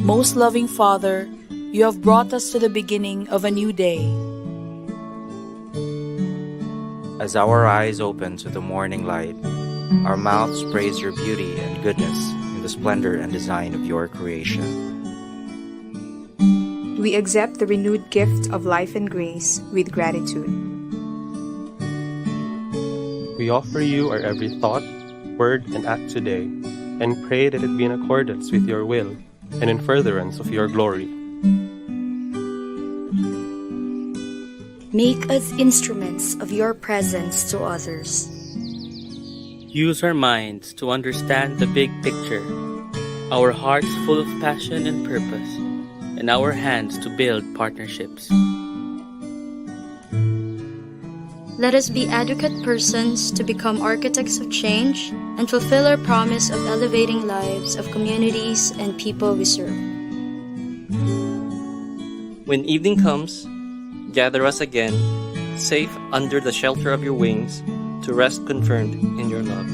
Most loving Father, you have brought us to the beginning of a new day. As our eyes open to the morning light, our mouths praise your beauty and goodness in the splendor and design of your creation. We accept the renewed gift of life and grace with gratitude. We offer you our every thought, word, and act today, and pray that it be in accordance with your will and in furtherance of your glory. Make us instruments of your presence to others. Use our minds to understand the big picture, our hearts full of passion and purpose, and our hands to build partnerships. Let us be adequate persons to become architects of change and fulfill our promise of elevating lives of communities and people we serve. When evening comes, gather us again, safe under the shelter of your wings, to rest confirmed in your love.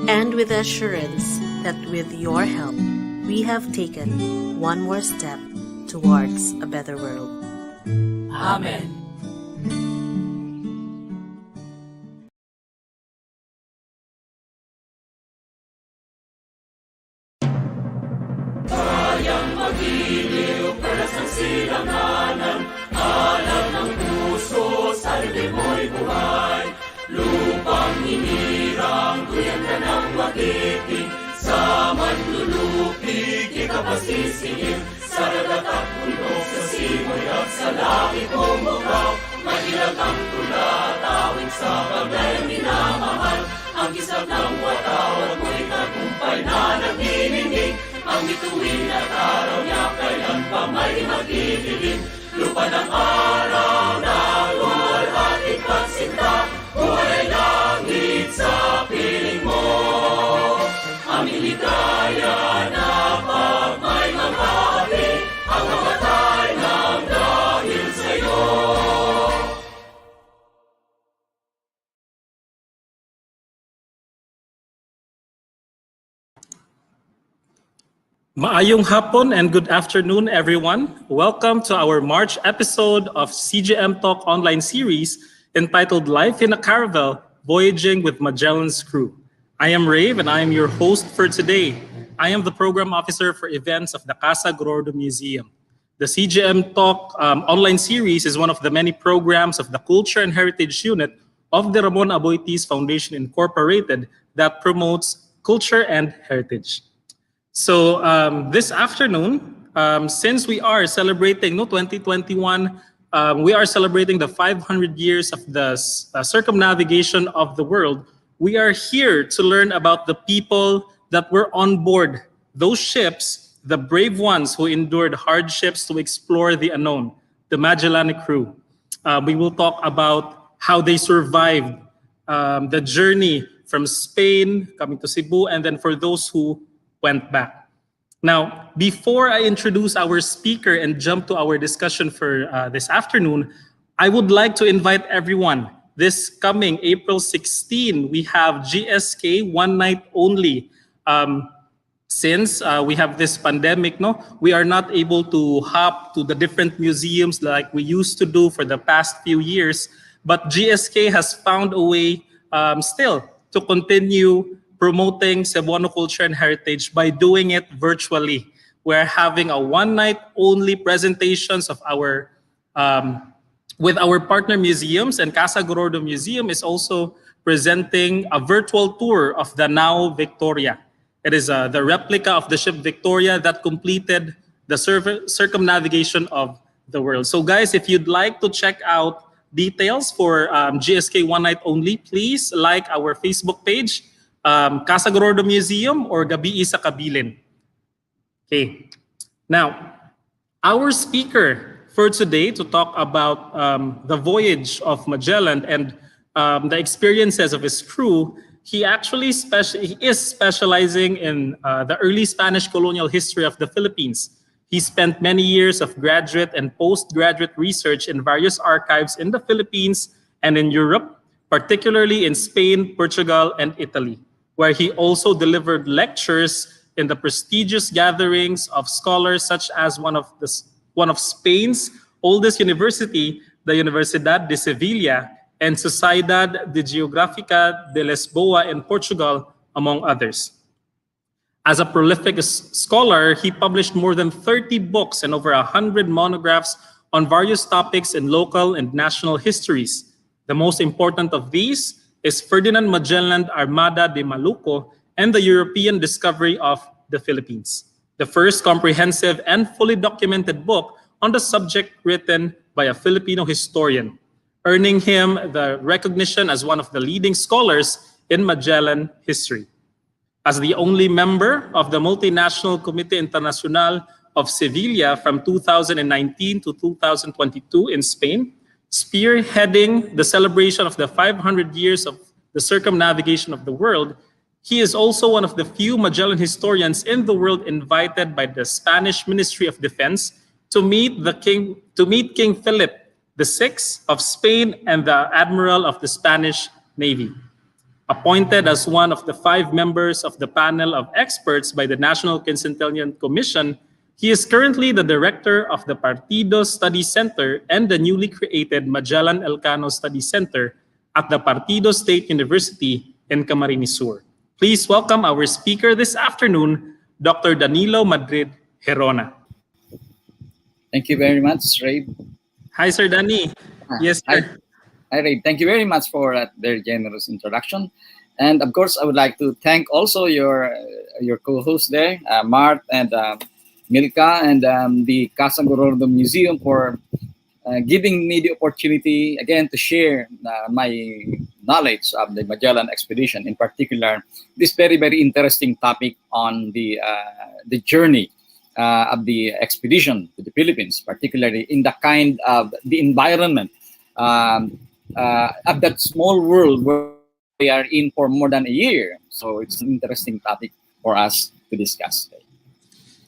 And with the assurance that with your help, we have taken one more step towards a better world. Amen. Maayong hapon and good afternoon, everyone. Welcome to our March episode of CGMtalk online series entitled Life in a Caravel, Voyaging with Magellan's Crew. I am Rave and I am your host for today. I am the program officer for events of the Casa Gordo Museum. The CGMtalk online series is one of the many programs of the Culture and Heritage Unit of the Ramon Aboitiz Foundation Incorporated that promotes culture and heritage. So this afternoon, since we are celebrating 2021, we are celebrating the 500 years of the circumnavigation of the world. We are here to learn about the people that were on board those ships, the brave ones who endured hardships to explore the unknown, the Magellan crew. We will talk about how they survived the journey from Spain, coming to Cebu, and then for those who went back. Now, before I introduce our speaker and jump to our discussion for this afternoon, I would like to invite everyone. This coming April 16, we have GSK one night only. Since we have this pandemic, we are not able to hop to the different museums like we used to do for the past few years. But GSK has found a way still to continue promoting Cebuano culture and heritage by doing it virtually. We're having a one night only presentations of our with our partner museums, and Casa Gordo Museum is also presenting a virtual tour of the Nao Victoria. It is the replica of the ship Victoria that completed the circumnavigation of the world. So guys, if you'd like to check out details for GSK One Night Only, please like our Facebook page, Casa Gordo Museum or Gabi sa Kabilin. Okay, now our speaker for today to talk about the voyage of Magellan and the experiences of his crew He is specializing in the early Spanish colonial history of the Philippines. He spent many years of graduate and postgraduate research in various archives in the Philippines and in Europe, particularly in Spain, Portugal, and Italy, where he also delivered lectures in the prestigious gatherings of scholars such as one of Spain's oldest university, the Universidad de Sevilla, and Sociedad de Geográfica de Lisboa in Portugal, among others. As a prolific scholar, he published more than 30 books and over 100 monographs on various topics in local and national histories. The most important of these is Ferdinand Magellan Armada de Maluco and the European discovery of the Philippines, the first comprehensive and fully documented book on the subject written by a Filipino historian, earning him the recognition as one of the leading scholars in Magellan history. As the only member of the Multinational Comité Internacional of Sevilla from 2019 to 2022 in Spain, spearheading the celebration of the 500 years of the circumnavigation of the world, he is also one of the few Magellan historians in the world invited by the Spanish Ministry of Defense to meet King Philip VI of Spain and the Admiral of the Spanish Navy. Appointed as one of the 5 members of the panel of experts by the National Quincentennial Commission, he is currently the director of the Partido Study Center and the newly created Magellan Elcano Study Center at the Partido State University in Camarines Sur. Please welcome our speaker this afternoon, Dr. Danilo Madrid Gerona. Thank you very much, Ray. Hi, Sir Danny. Yes, sir. Hi, Ray. Thank you very much for that very generous introduction. And of course, I would like to thank also your co-hosts there, Mart and Milka, and the Casa Gorordo Museum for giving me the opportunity again to share my knowledge of the Magellan expedition, in particular this very, very interesting topic on the journey of the expedition to the Philippines, particularly in the kind of the environment of that small world where we are in for more than a year. So it's an interesting topic for us to discuss today.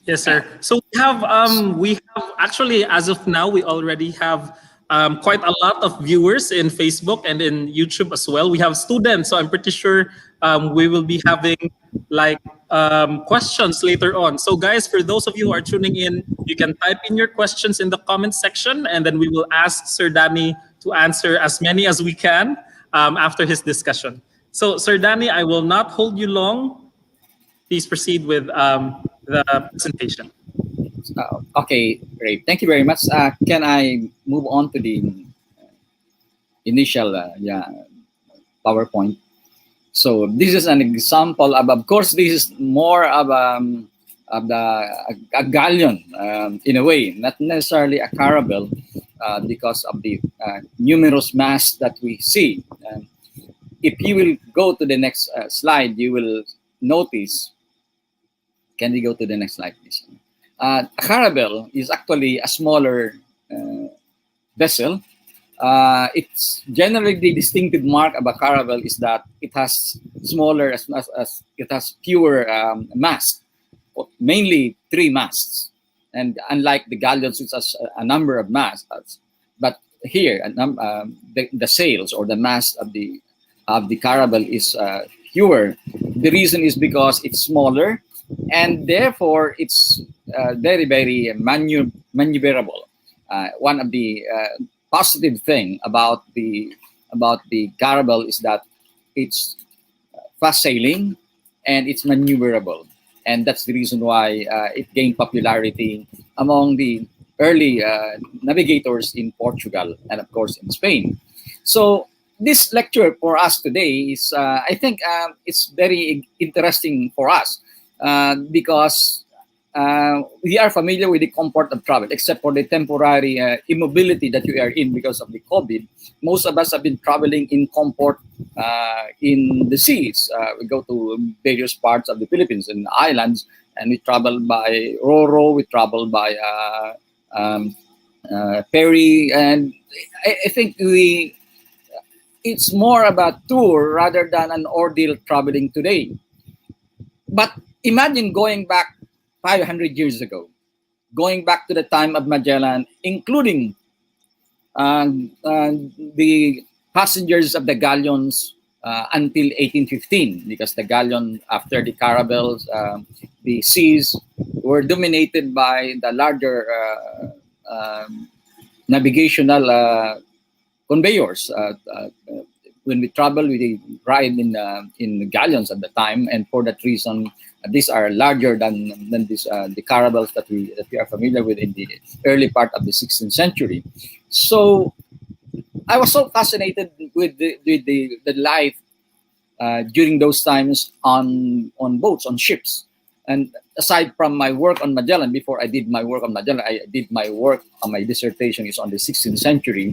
Yes, sir. So we have actually, as of now, we already have quite a lot of viewers in Facebook and in YouTube as well. We have students, so I'm pretty sure we will be having like questions later on. So guys, for those of you who are tuning in, you can type in your questions in the comment section, and then we will ask Sir Danny to answer as many as we can after his discussion. So Sir Danny, I will not hold you long. Please proceed with the presentation. Okay, great. Thank you very much. Can I move on to the initial PowerPoint? So this is an example of course, this is more of a galleon in a way, not necessarily a caravel because of the numerous masts that we see. If you will go to the next slide, you will notice. Can we go to the next slide, please? A caravel is actually a smaller vessel. It's generally the distinctive mark of a caravel is that it has smaller, as it has fewer masts, mainly 3 masts. And unlike the galleons, which has a number of masts, but here the sails or the mast of the caravel is fewer. The reason is because it's smaller, and therefore it's very, very maneuverable. One of the positive thing about the caravel is that it's fast sailing and it's maneuverable, and that's the reason why it gained popularity among the early navigators in Portugal and of course in Spain. So this lecture for us today is I think it's very interesting for us because we are familiar with the comfort of travel, except for the temporary immobility that we are in because of the COVID. Most of us have been traveling in comfort in the seas. We go to various parts of the Philippines and islands, and we travel by Roro, we travel by ferry, and I think it's more about tour rather than an ordeal traveling today. But imagine going back 500 years ago, going back to the time of Magellan, including the passengers of the galleons until 1815, because the galleon, after the caravels, the seas were dominated by the larger navigational conveyors. When we travel, we ride in galleons at the time, and for that reason, these are larger than the caravels that we are familiar with in the early part of the 16th century. So I was so fascinated with the life during those times on boats, on ships. And aside from my work on Magellan, before I did my work on Magellan, I did my work on my dissertation is on the 16th century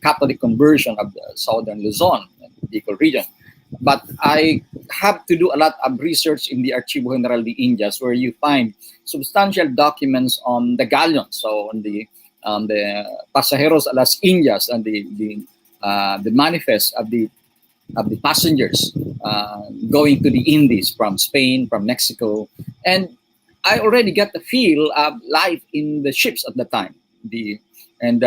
Catholic conversion of the southern Luzon and Bicol region. But I have to do a lot of research in the Archivo General de Indias, where you find substantial documents on the galleons, so on the pasajeros a las Indias, and the manifest of the passengers going to the Indies from Spain, from Mexico, and I already get the feel of life in the ships at the time. And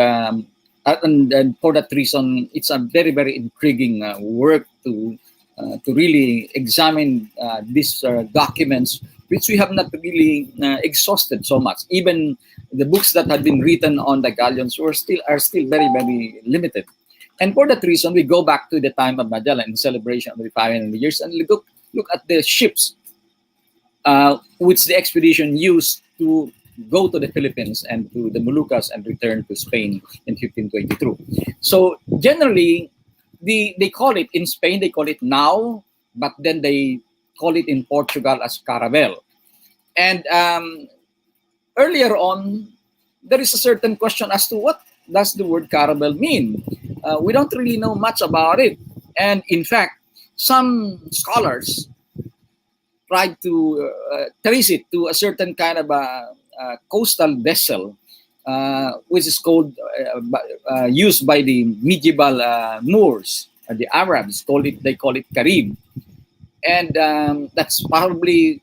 for that reason, it's a very, very intriguing work to really examine these documents, which we have not really exhausted so much. Even the books that have been written on the galleons are still very, very limited. And for that reason, we go back to the time of Magellan in celebration of the 500 years and look at the ships which the expedition used to go to the Philippines and to the Moluccas and return to Spain in 1522. So generally, they call it in Spain, they call it now, but then they call it in Portugal as Caravel. And earlier on, there is a certain question as to what does the word Caravel mean? We don't really know much about it. And in fact, some scholars tried to trace it to a certain kind of a coastal vessel, which is called, used by the medieval Moors, the Arabs. They call it Carib. And that's probably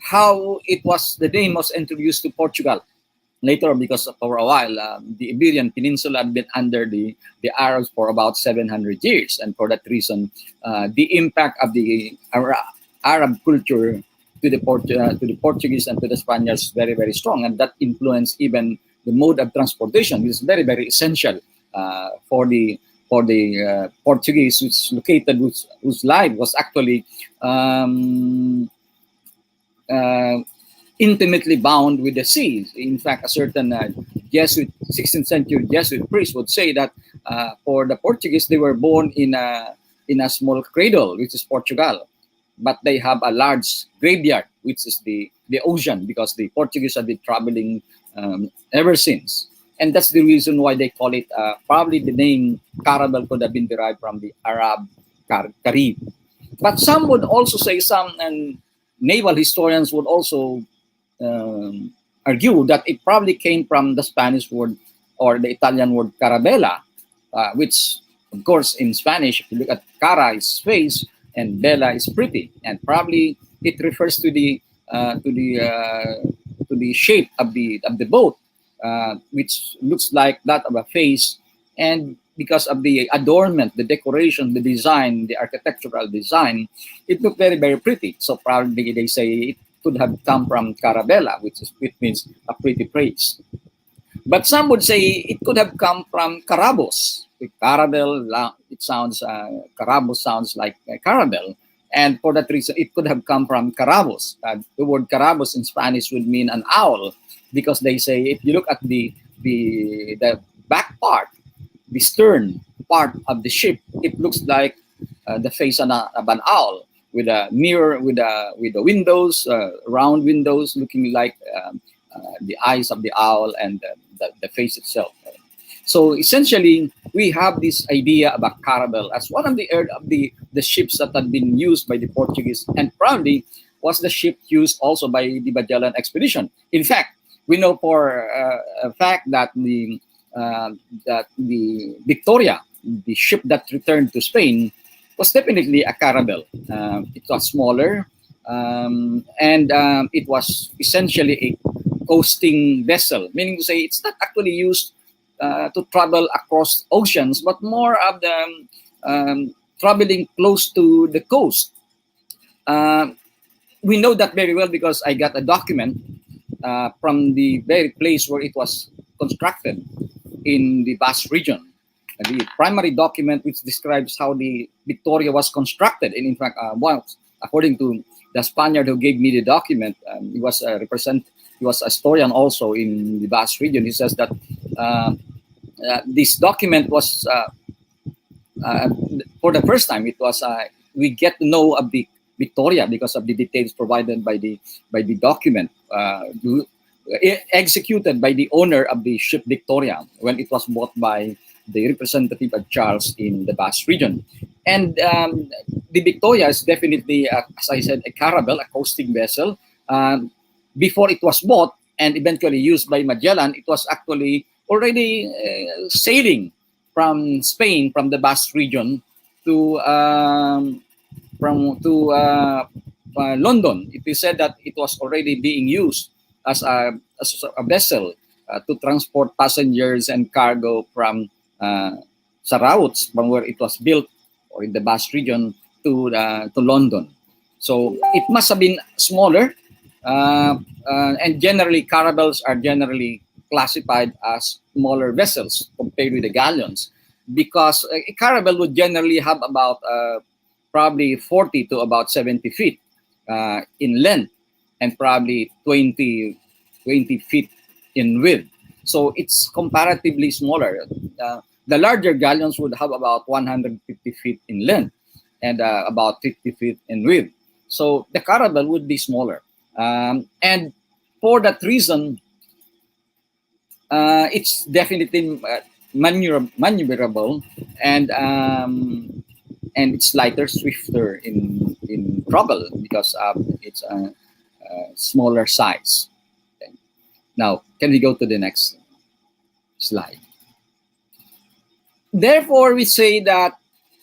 how the name was introduced to Portugal. Later, because for a while, the Iberian Peninsula had been under the Arabs for about 700 years. And for that reason, the impact of the Arab culture to the Portuguese and to the Spaniards is very, very strong. And that influenced even the mode of transportation, which is very, very essential for the Portuguese, whose life was actually intimately bound with the seas. In fact, a certain 16th century Jesuit priest would say that for the Portuguese, they were born in a small cradle, which is Portugal, but they have a large graveyard, which is the ocean, because the Portuguese have been traveling ever since. And that's the reason why they call it, probably the name Caravel could have been derived from the Arab Carib. But some would also say, and naval historians would also argue that it probably came from the Spanish word or the Italian word caravella, which, of course, in Spanish, if you look at cara is face and bella is pretty, and probably it refers to the shape of the boat, which looks like that of a face, and because of the adornment, the decoration, the design, the architectural design, it looked very, very pretty. So probably they say it could have come from Caravella, which means a pretty place. But some would say it could have come from Carabos. Caravel, it sounds, Carabos sounds like Caravel. And for that reason, it could have come from Carabos. The word Carabos in Spanish would mean an owl, because they say if you look at the back part, the stern part of the ship, it looks like the face of an owl, with a mirror, with the windows, round windows, looking like the eyes of the owl and the face itself. So essentially, we have this idea about Caravel as one of the ships that had been used by the Portuguese, and probably was the ship used also by the Magellan expedition. In fact, we know for a fact that the Victoria the ship that returned to Spain was definitely a Caravel. It was smaller, and it was essentially a coasting vessel, meaning to say it's not actually used to travel across oceans, but more of the traveling close to the coast. We know that very well because I got a document from the very place where it was constructed in the Basque region. The primary document which describes how the Victoria was constructed. And in fact, according to the Spaniard who gave me the document, he was a historian also in the Basque region. He says that this document was, for the first time, it was we get to know of the Victoria because of the details provided by the document, executed by the owner of the ship Victoria when it was bought by the representative of Charles in the Basque region. And the Victoria is definitely, as I said, a Caravel, a coasting vessel. Before it was bought and eventually used by Magellan, it was actually already sailing from Spain, from the Basque region to London. It is said that it was already being used as a vessel to transport passengers and cargo from sa routes from where it was built or in the Basque region to London. So it must have been smaller, and generally caravels are generally classified as smaller vessels compared with the galleons, because a caravel would generally have about probably 40 to about 70 feet in length and probably 20 feet in width. So it's comparatively smaller. The larger galleons would have about 150 feet in length and about 50 feet in width. So the caravel would be smaller. And for that reason, it's definitely maneuverable and it's lighter, swifter in travel because it's a smaller size. Okay. Now, can we go to the next slide? Therefore, we say that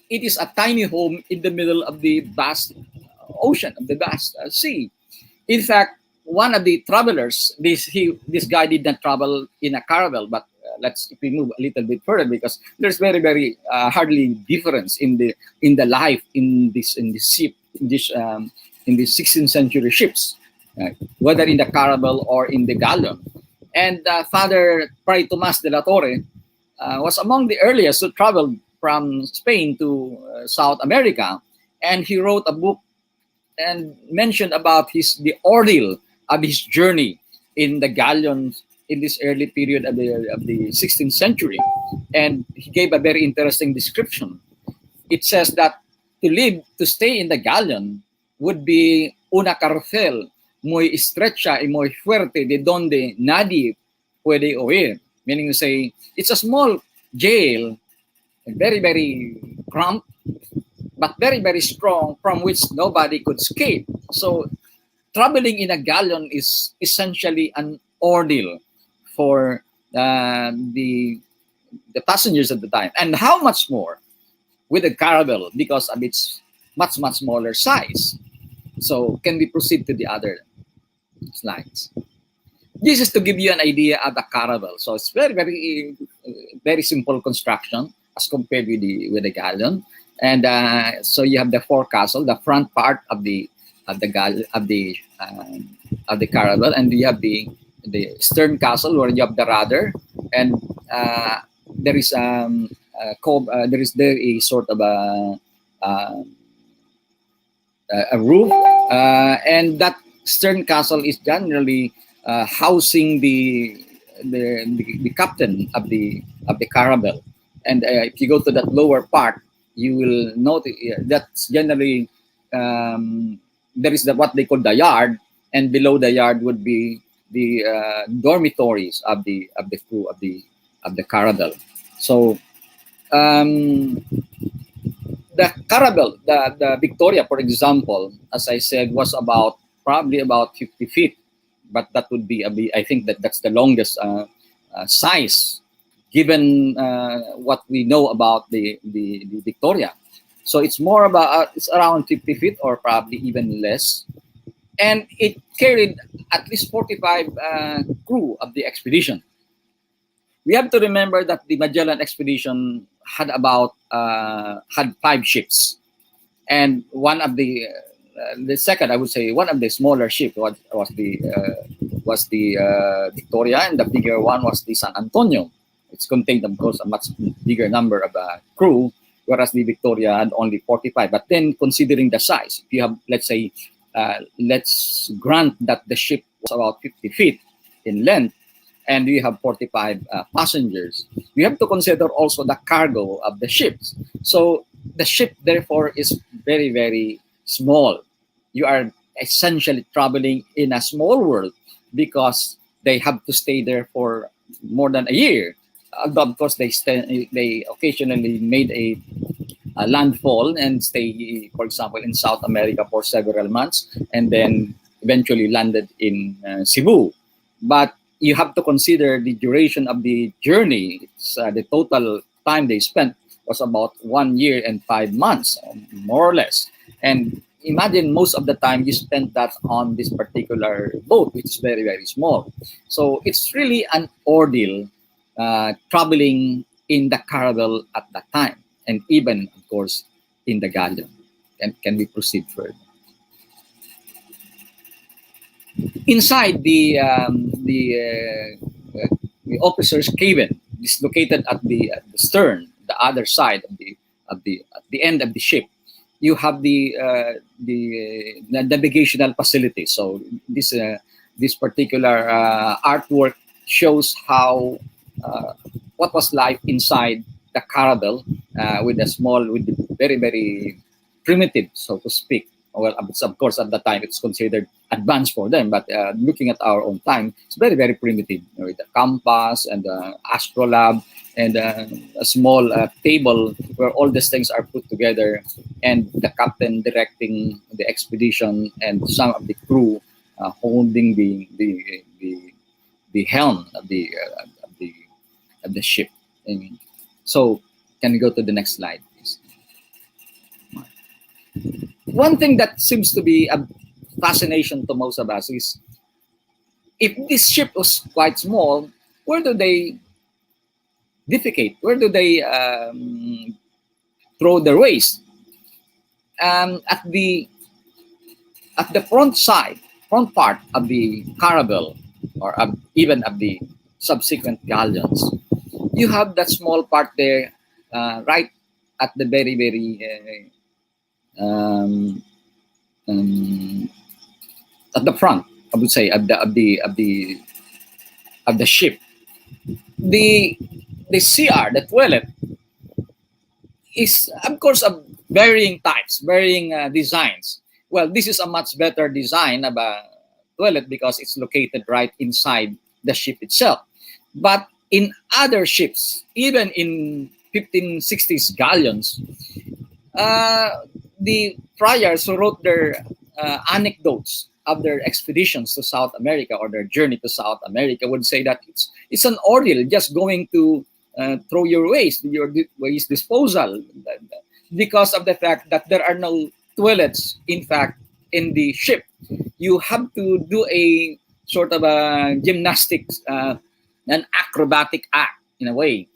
it is a tiny home in the middle of the vast ocean, of the vast sea. In fact, one of the travelers, this guy did not travel in a caravel, but if we move a little bit further, because there's very, very hardly difference in the life in this ship, in the 16th century ships, whether in the caravel or in the galleon. And Father Fray Tomas de la Torre was among the earliest who traveled from Spain to South America, and he wrote a book and mentioned about the ordeal of his journey in the galleons in this early period of the 16th century. And he gave a very interesting description. It says that to stay in the galleon would be una cárcel muy estrecha y muy fuerte de donde nadie puede huir. Meaning to say, it's a small jail, very, very cramped, but very, very strong, from which nobody could escape. So traveling in a galleon is essentially an ordeal for the passengers at the time. And how much more with a caravel because of its much, much smaller size. So can we proceed to the other slides? This is to give you an idea of the caravel. So it's very, very, very simple construction as compared with the galleon. And so you have the forecastle, the front part of the caravel, and you have the stern castle where you have the rudder, and there is a sort of a roof, and that stern castle is generally housing the captain of the caravel. And if you go to that lower part, you will notice that's generally there is what they call the yard, and below the yard would be the dormitories of the crew of the caravel. So the caravel, the Victoria, for example, as I said, was probably about 50 feet, but that would be I think that's the longest size given what we know about the Victoria. So it's more about it's around 50 feet or probably even less, and it carried at least 45 crew of the expedition. We have to remember that the Magellan expedition had about had 5 ships, and one of the second, I would say, one of the smaller ships was the Victoria, and the bigger one was the San Antonio. It's contained, of course, a much bigger number of crew, whereas the Victoria had only 45. But then, considering the size, if you have, let's say, let's grant that the ship was about 50 feet in length, and we have 45 passengers, we have to consider also the cargo of the ships. So the ship, therefore, is very, very small. You are essentially traveling in a small world because they have to stay there for more than a year. Of course, they occasionally made a landfall and stay, for example, in South America for several months, and then eventually landed in Cebu. But you have to consider the duration of the journey. It's, the total time they spent was about 1 year and 5 months, more or less. And imagine most of the time you spent that on this particular boat, which is very, very small. So it's really an ordeal traveling in the Caravel at that time, and even, of course, in the galleon. Can we proceed further? Inside the officer's cabin is located at the stern, the other side of the end of the ship. You have the navigational facility. So this particular artwork shows how what was life inside the Caravel with the very, very primitive, so to speak. Well, of course, at the time it's considered advanced for them, but looking at our own time, it's very, very primitive. With the compass and the astrolabe and a small table where all these things are put together, and the captain directing the expedition and some of the crew holding the helm of the ship. And so, can we go to the next slide, please? One thing that seems to be a fascination to most of us is, if this ship was quite small, where do they defecate? Where do they throw their waste? At the front part of the Caravel, or even of the subsequent galleons, you have that small part there, right at the very, very at the front, I would say, of the ship. The CR, the toilet, is, of course, of varying types, varying designs. Well, this is a much better design of a toilet because it's located right inside the ship itself. But in other ships, even in 1560s galleons, the friars who wrote their anecdotes of their expeditions to South America or their journey to South America would say that it's an ordeal just going to throw your waste disposal, because of the fact that there are no toilets, in fact, in the ship. You have to do a sort of a gymnastics, an acrobatic act in a way,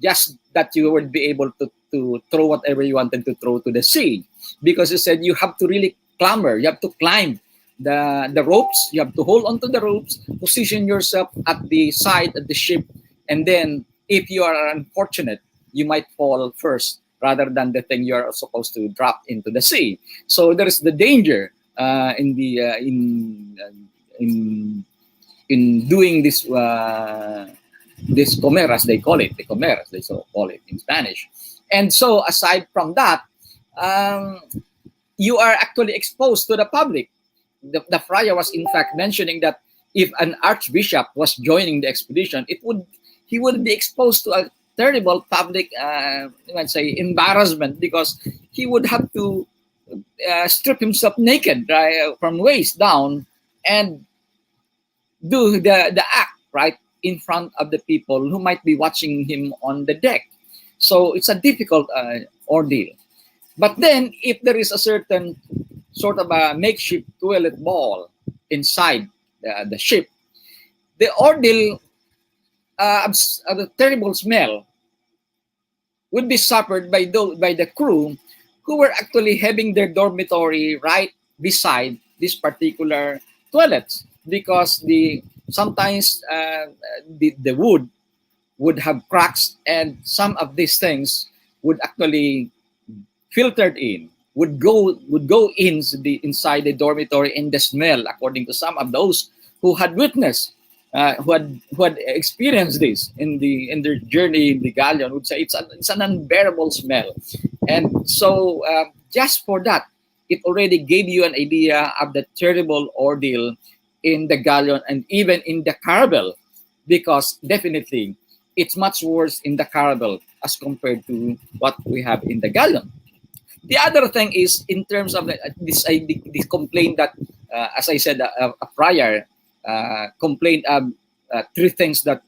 just that you would be able to throw whatever you wanted to throw to the sea. Because you said you have to really clamber, you have to climb the ropes, you have to hold onto the ropes, position yourself at the side of the ship, and then if you are unfortunate, you might fall first rather than the thing you are supposed to drop into the sea. So there is the danger in doing this comer, as they call it, the comer, as they so call it in Spanish. And so aside from that, you are actually exposed to the public. The friar was in fact mentioning that if an archbishop was joining the expedition, he would be exposed to a terrible public, let's say, embarrassment, because he would have to strip himself naked from waist down and do the act, right, in front of the people who might be watching him on the deck. So it's a difficult ordeal. But then, if there is a certain sort of a makeshift toilet bowl inside the ship, the ordeal of the terrible smell would be suffered by the crew who were actually having their dormitory right beside this particular toilets, because sometimes the wood would have cracks, and some of these things would actually filtered in, would go inside the dormitory, and the smell, according to some of those who had witnessed, who had experienced this in their journey in the galleon, would say it's an unbearable smell. And so just for that, it already gave you an idea of the terrible ordeal in the galleon and even in the Caravel, because definitely it's much worse in the Caravel as compared to what we have in the galleon. The other thing is, in terms of this complaint that, as I said, a prior complained of three things that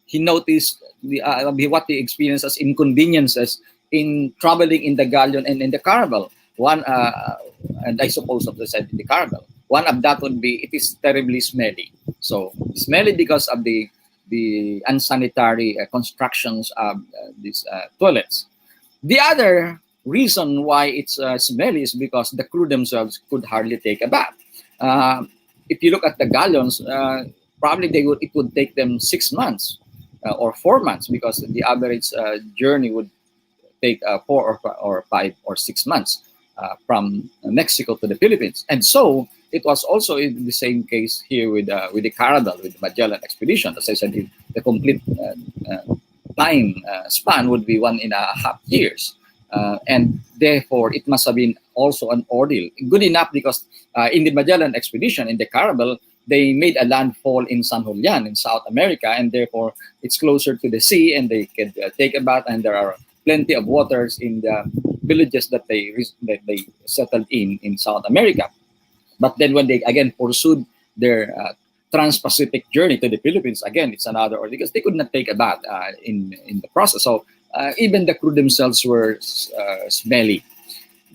he noticed, what he experienced as inconveniences in traveling in the galleon and in the Caravel. One, and I suppose, as I said, in the Caravel, one of that would be it is terribly smelly. So smelly because of the unsanitary constructions of these toilets. The other reason why it's smelly is because the crew themselves could hardly take a bath. If you look at the galleons, probably it would take them 6 months or 4 months, because the average journey would take 4 or 5 or 6 months from Mexico to the Philippines. And so it was also in the same case here with the Caravel, with the Magellan expedition. As I said, the complete time span would be 1.5 years. And therefore, it must have been also an ordeal. Good enough because in the Magellan expedition, in the Caravel, they made a landfall in San Julian in South America, and therefore it's closer to the sea, and they could take a bath, and there are plenty of waters in the villages that they settled in South America. But then when they again pursued their trans-Pacific journey to the Philippines, again, it's another ordeal because they could not take a bath in the process. So even the crew themselves were smelly.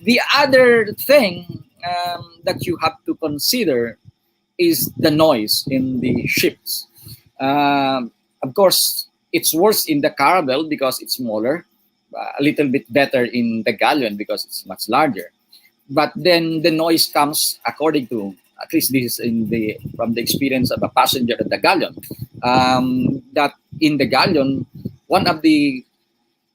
The other thing that you have to consider is the noise in the ships. Of course, it's worse in the Caravel because it's smaller, a little bit better in the galleon because it's much larger. But then the noise comes, according to, at least this is from the experience of a passenger at the galleon, that in the galleon, one of the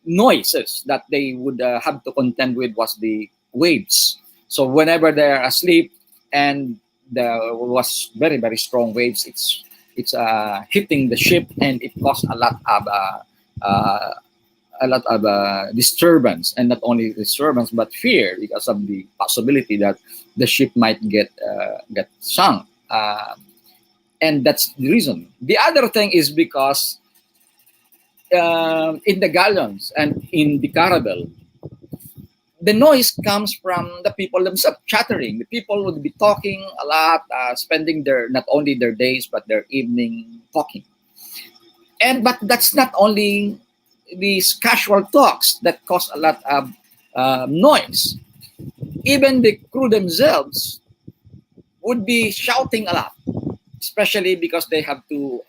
noises that they would have to contend with was the waves. So whenever they're asleep and there was very, very strong waves, it's hitting the ship, and it caused a lot of disturbance, and not only disturbance but fear because of the possibility that the ship might get sunk, and that's the reason. The other thing is because in the galleons and in the Caravel, the noise comes from the people themselves chattering. The people would be talking a lot, spending not only their days but their evening talking. But that's not only these casual talks that cause a lot of noise. Even the crew themselves would be shouting a lot, especially because they have to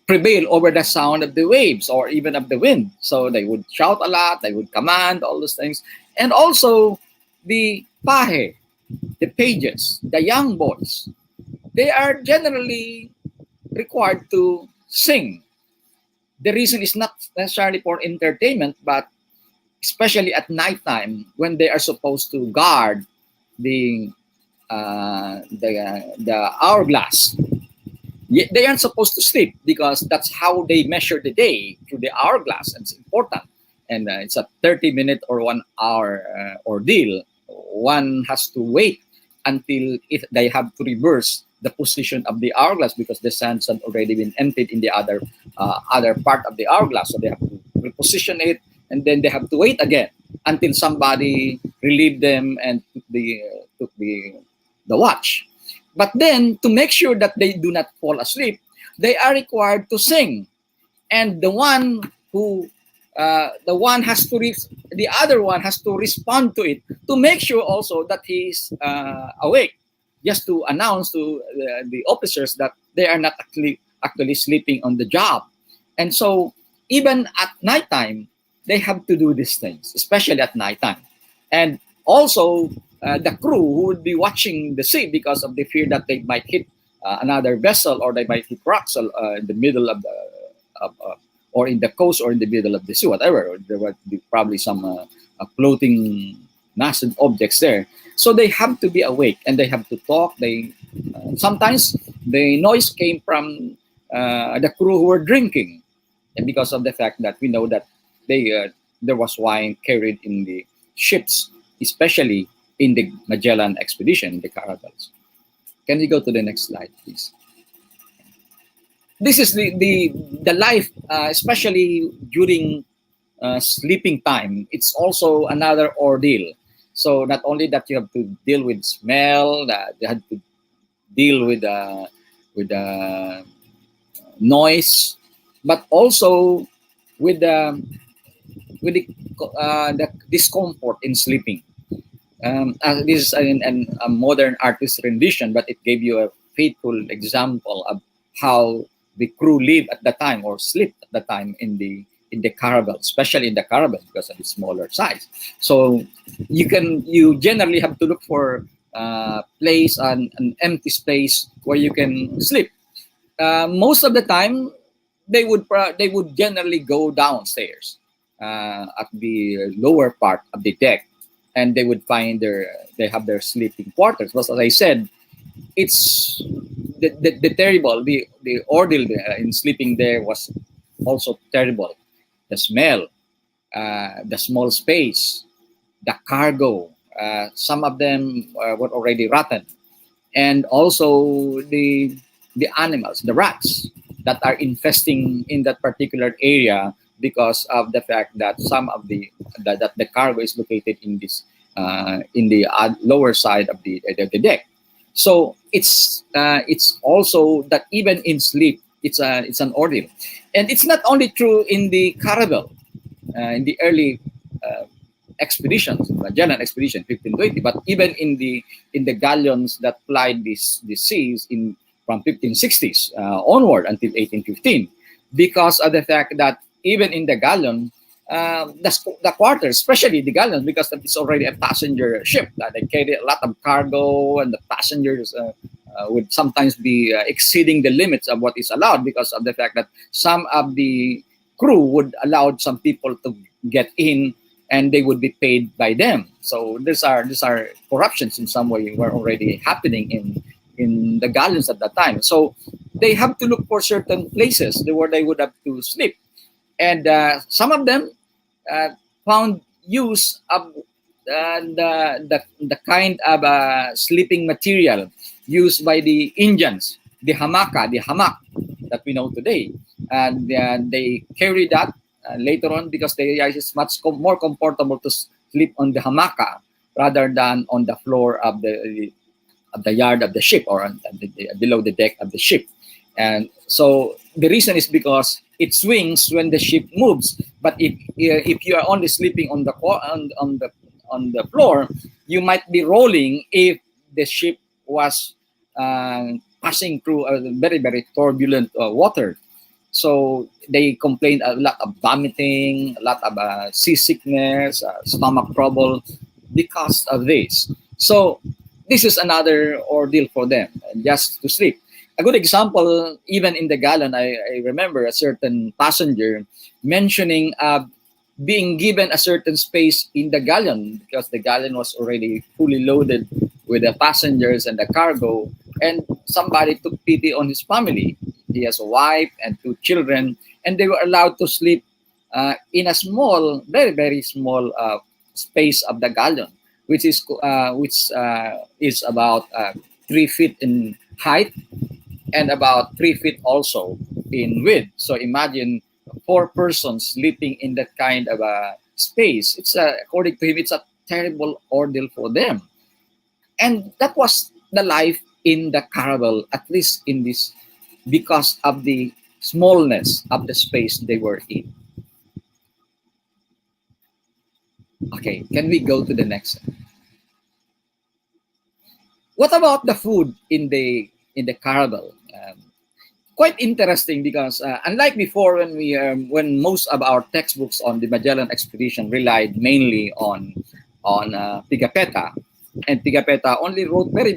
prevail over the sound of the waves or even of the wind. So they would shout a lot, they would command, all those things. And also the pahe, the pages, the young boys, they are generally required to sing. The reason is not necessarily for entertainment, but especially at nighttime when they are supposed to guard the hourglass. They aren't supposed to sleep because that's how they measure the day, through the hourglass, and it's important. And it's a 30-minute or 1 hour ordeal. One has to wait until they have to reverse the position of the hourglass because the sands had already been emptied in the other part of the hourglass. So they have to reposition it, and then they have to wait again until somebody relieved them and took the watch. But then, to make sure that they do not fall asleep, they are required to sing. And the other one has to respond to it to make sure also that he's awake, just to announce to the officers that they are not actually sleeping on the job. And so even at nighttime, they have to do these things, especially at nighttime. And also the crew who would be watching the sea because of the fear that they might hit another vessel, or they might hit rocks in the middle of the or in the coast, or in the middle of the sea, whatever. Or there would be probably some floating massive objects there. So they have to be awake and they have to talk. They sometimes the noise came from the crew who were drinking, and because of the fact that we know that there was wine carried in the ships, especially in the Magellan expedition, the caravels. Can we go to the next slide, please? This is the life, especially during sleeping time. It's also another ordeal. So not only that you have to deal with smell, that you have to deal with noise, but also with the discomfort in sleeping. This is a modern artist rendition, but it gave you a faithful example of how the crew live at the time, or sleep at the time in the Caravel, especially in the Caravel because of the smaller size. So you generally have to look for place, an empty space where you can sleep. Most of the time, they would generally go downstairs at the lower part of the deck, and they would find they have their sleeping quarters. But as I said, it's the terrible, the ordeal in sleeping there was also terrible. The smell, the small space, the cargo. Some of them were already rotten, and also the animals, the rats that are infesting in that particular area because of the fact that some of the cargo is located in this in the lower side of the deck. So it's also that even in sleep, it's an ordeal, and it's not only true in the Caravel, in the early expeditions, Magellan expedition 1520, but even in the galleons that plied these seas from 1560s onward until 1815, because of the fact that even in the galleon, the quarters, especially the galleons, because it's already a passenger ship, that they carry a lot of cargo, and the passengers would sometimes be exceeding the limits of what is allowed because of the fact that some of the crew would allow some people to get in, and they would be paid by them. So these are corruptions in some way were already happening in the galleons at that time. So they have to look for certain places where they would have to sleep, and some of them found use of the kind of sleeping material used by the Indians, the hammock that we know today, and they carry that later on because they realize it's much more comfortable to sleep on the hammock rather than on the floor of the yard of the ship, or below the deck of the ship. And so the reason is because it swings when the ship moves. But if you are only sleeping on the floor, you might be rolling if the ship was passing through a very, very turbulent water. So they complained a lot of vomiting, a lot of seasickness, stomach trouble because of this. So this is another ordeal for them, just to sleep. A good example, even in the galleon, I remember a certain passenger mentioning being given a certain space in the galleon because the galleon was already fully loaded with the passengers and the cargo, and somebody took pity on his family. He has a wife and 2 children, and they were allowed to sleep in a small, very, very small space of the galleon, which is about 3 feet in height and about 3 feet also in width. So imagine 4 persons sleeping in that kind of a space. It's according to him, it's a terrible ordeal for them. And that was the life in the Caravel, at least in this, because of the smallness of the space they were in. Okay, can we go to the next? What about the food in the Caravel? Quite interesting because unlike before, when most of our textbooks on the Magellan expedition relied mainly on Pigafetta, and Pigafetta only wrote very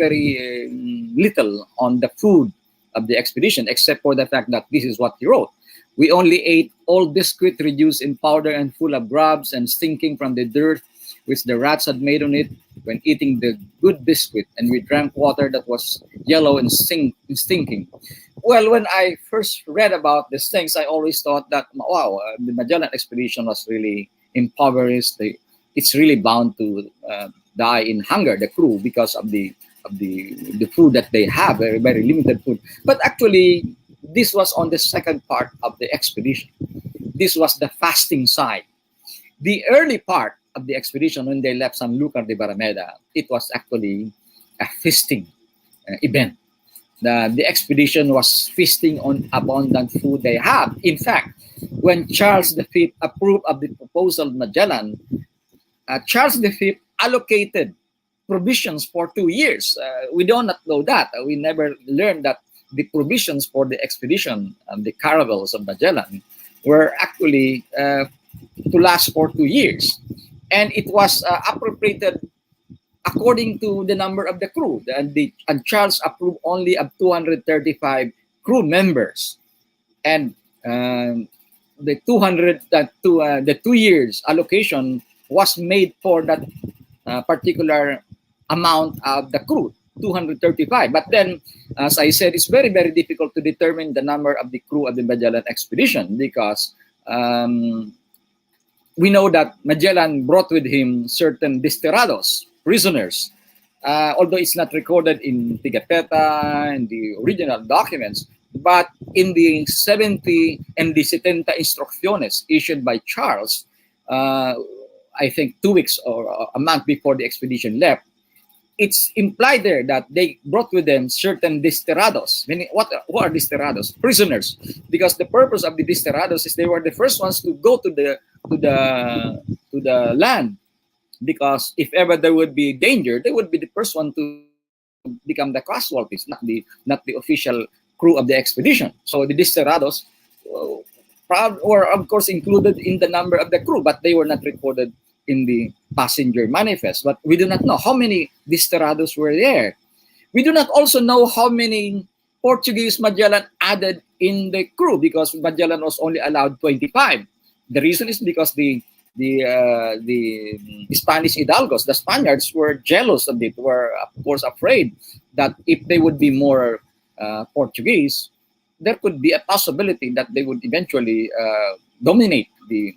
little on the food of the expedition, except for the fact that this is what he wrote. We only ate all biscuit reduced in powder and full of grubs and stinking from the dirt which the rats had made on it when eating the good biscuit, and we drank water that was yellow and stinking. Well, when I first read about these things, I always thought that, wow, the Magellan expedition was really impoverished. It's really bound to die in hunger, the crew, because of the food that they have, very limited food. But actually, this was on the second part of the expedition. This was the fasting side. The early part of the expedition, when they left Sanlúcar de Barrameda, it was actually a feasting event. The expedition was feasting on abundant food they have. In fact, when Charles V approved of the proposal of Magellan, Charles V allocated provisions for 2 years. We do not know that. We never learned that the provisions for the expedition, the caravels of Magellan, were actually to last for 2 years. And it was appropriated according to the number of the crew. And Charles approved only of 235 crew members. And the 2 years allocation was made for that particular amount of the crew, 235. But then, as I said, it's very difficult to determine the number of the crew of the Magellan expedition because we know that Magellan brought with him certain desterados, prisoners, although it's not recorded in Pigafetta and the original documents, but in the 70 and the 70 instrucciones issued by Charles, I think 2 weeks or a month before the expedition left, it's implied there that they brought with them certain desterados. Meaning, who are desterados? Prisoners. Because the purpose of the desterados is they were the first ones to go to the land. Because if ever there would be danger, they would be the first one to become the casualties, not the official crew of the expedition. So the desterados were of course included in the number of the crew, but they were not recorded in the passenger manifest. But we do not know how many desterados were there. We do not also know how many Portuguese Magellan added in the crew, because Magellan was only allowed 25. The reason is because the Spanish hidalgos, the Spaniards, were jealous of it, were of course afraid that if they would be more Portuguese, there could be a possibility that they would eventually dominate the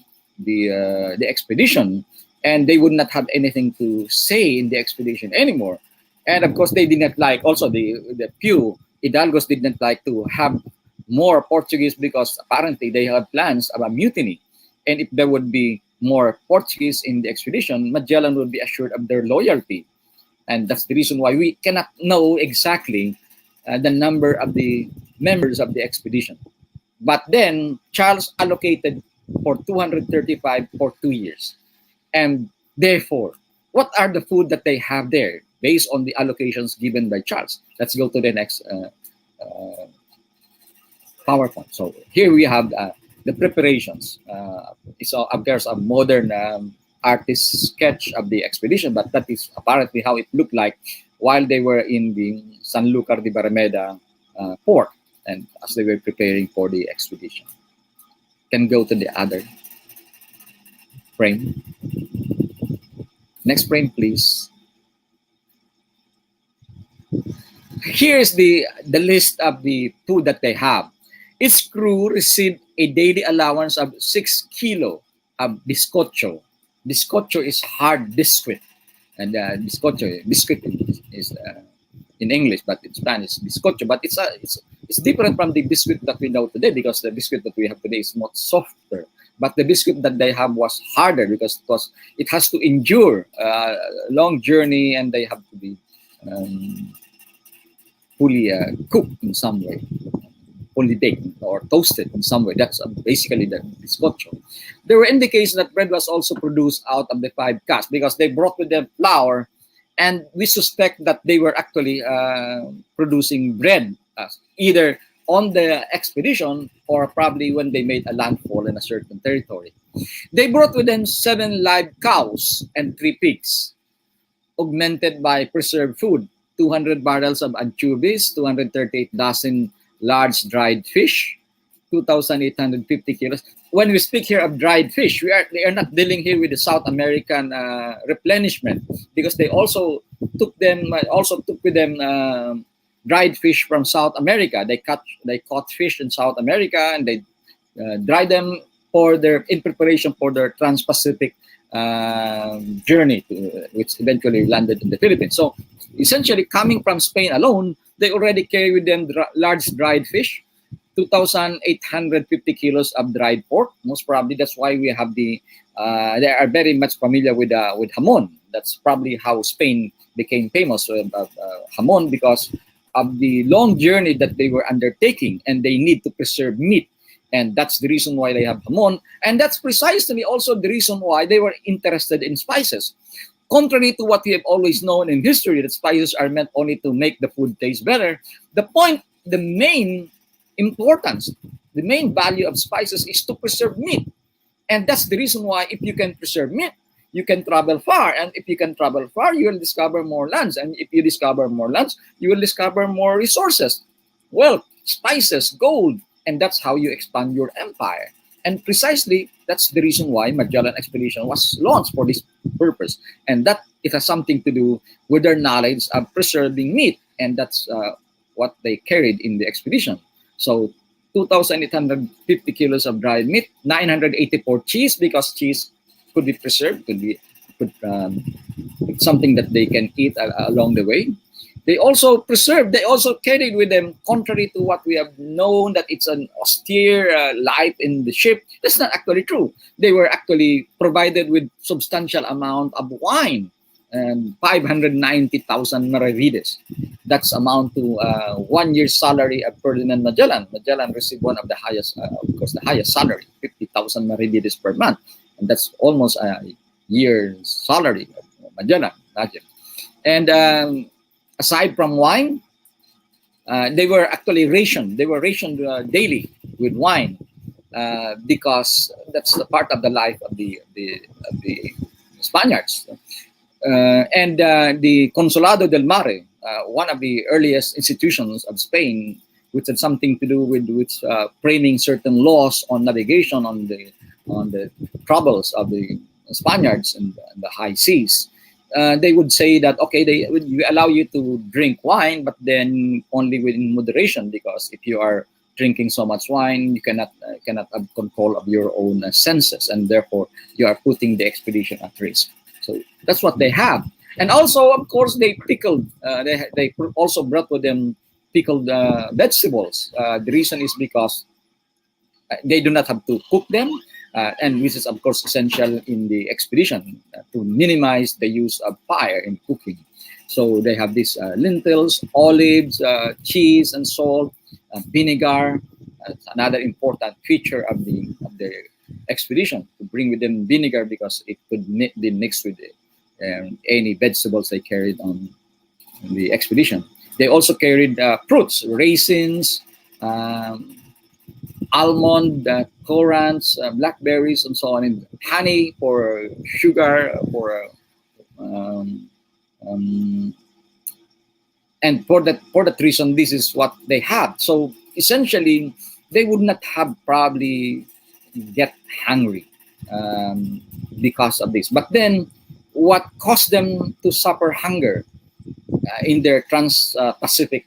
expedition, and they would not have anything to say in the expedition anymore. And of course, they did not like, also the few hidalgos did not like to have more Portuguese, because apparently they had plans of a mutiny. And if there would be more Portuguese in the expedition, Magellan would be assured of their loyalty. And that's the reason why we cannot know exactly the number of the members of the expedition. But then Charles allocated for 235 for 2 years. And therefore, what are the food that they have there based on the allocations given by Charles? Let's go to the next PowerPoint. So here we have the preparations. It's appears a modern artist sketch of the expedition, but that is apparently how it looked like while they were in the Sanlúcar de Barrameda port, and as they were preparing for the expedition. Can go to the other frame. Next frame, please. Here's the list of the food that they have. Each crew received a daily allowance of 6 kilo of bizcocho. Bizcocho is hard biscuit, and biscuit is in English, but in Spanish bizcocho. But it's different from the biscuit that we know today, because the biscuit that we have today is much softer. But the biscuit that they have was harder, because it has to endure a long journey, and they have to be fully cooked in some way, fully baked or toasted in some way. That's basically the bizcocho. There were indications that bread was also produced out of the 5 casks because they brought with them flour, and we suspect that they were actually producing bread either on the expedition or probably when they made a landfall in a certain territory. They brought with them 7 live cows and 3 pigs, augmented by preserved food, 200 barrels of anchovies, 238 dozen large dried fish, 2,850 kilos. When we speak here of dried fish, they are not dealing here with the South American replenishment, because they also took with them dried fish from South America. They caught fish in South America, and they dried them in preparation for their Trans-Pacific journey, which eventually landed in the Philippines. So essentially, coming from Spain alone, they already carry with them large dried fish, 2,850 kilos of dried pork. Most probably that's why we have they are very much familiar with jamon. That's probably how Spain became famous jamon, because of the long journey that they were undertaking, and they need to preserve meat. And that's the reason why they have jamon. And that's precisely also the reason why they were interested in spices. Contrary to what we have always known in history, that spices are meant only to make the food taste better, the main importance, the main value of spices is to preserve meat. And that's the reason why if you can preserve meat, you can travel far. And if you can travel far, you will discover more lands. And if you discover more lands, you will discover more resources. Wealth, spices, gold. And that's how you expand your empire. And precisely, that's the reason why Magellan Expedition was launched for this purpose. And that it has something to do with their knowledge of preserving meat. And that's what they carried in the expedition. So 2,850 kilos of dried meat, 984 cheese, because cheese could be preserved, it's something that they can eat along the way. They also carried with them, contrary to what we have known, that it's an austere life in the ship. That's not actually true. They were actually provided with substantial amount of wine, and 590,000 maravedis. That's amount to 1 year's salary of Ferdinand Magellan. Magellan received one of the highest, of course, the highest salary, 50,000 maravedis per month. And that's almost a year's salary of Magellan. And aside from wine, they were actually rationed. They were rationed daily with wine because that's the part of the life of the Spaniards. And the Consulado del Mare, one of the earliest institutions of Spain, which had something to do with framing certain laws on navigation on the troubles of the Spaniards and the high seas. They would say that, okay, they would allow you to drink wine, but then only within moderation, because if you are drinking so much wine, you cannot have control of your own senses, and therefore you are putting the expedition at risk. So that's what they have. And also, of course, they pickled. They also brought with them pickled vegetables. The reason is because they do not have to cook them. And which is, of course, essential in the expedition to minimize the use of fire in cooking. So they have these lentils, olives, cheese, and salt, vinegar. Another important feature of the expedition, to bring with them vinegar, because it could be mixed with any vegetables they carried on the expedition. They also carried fruits, raisins, almond, currants, blackberries, and so on, and honey for sugar, and for that reason, this is what they have. So essentially, they would not have probably get hungry because of this. But then, what caused them to suffer hunger in their Trans-Pacific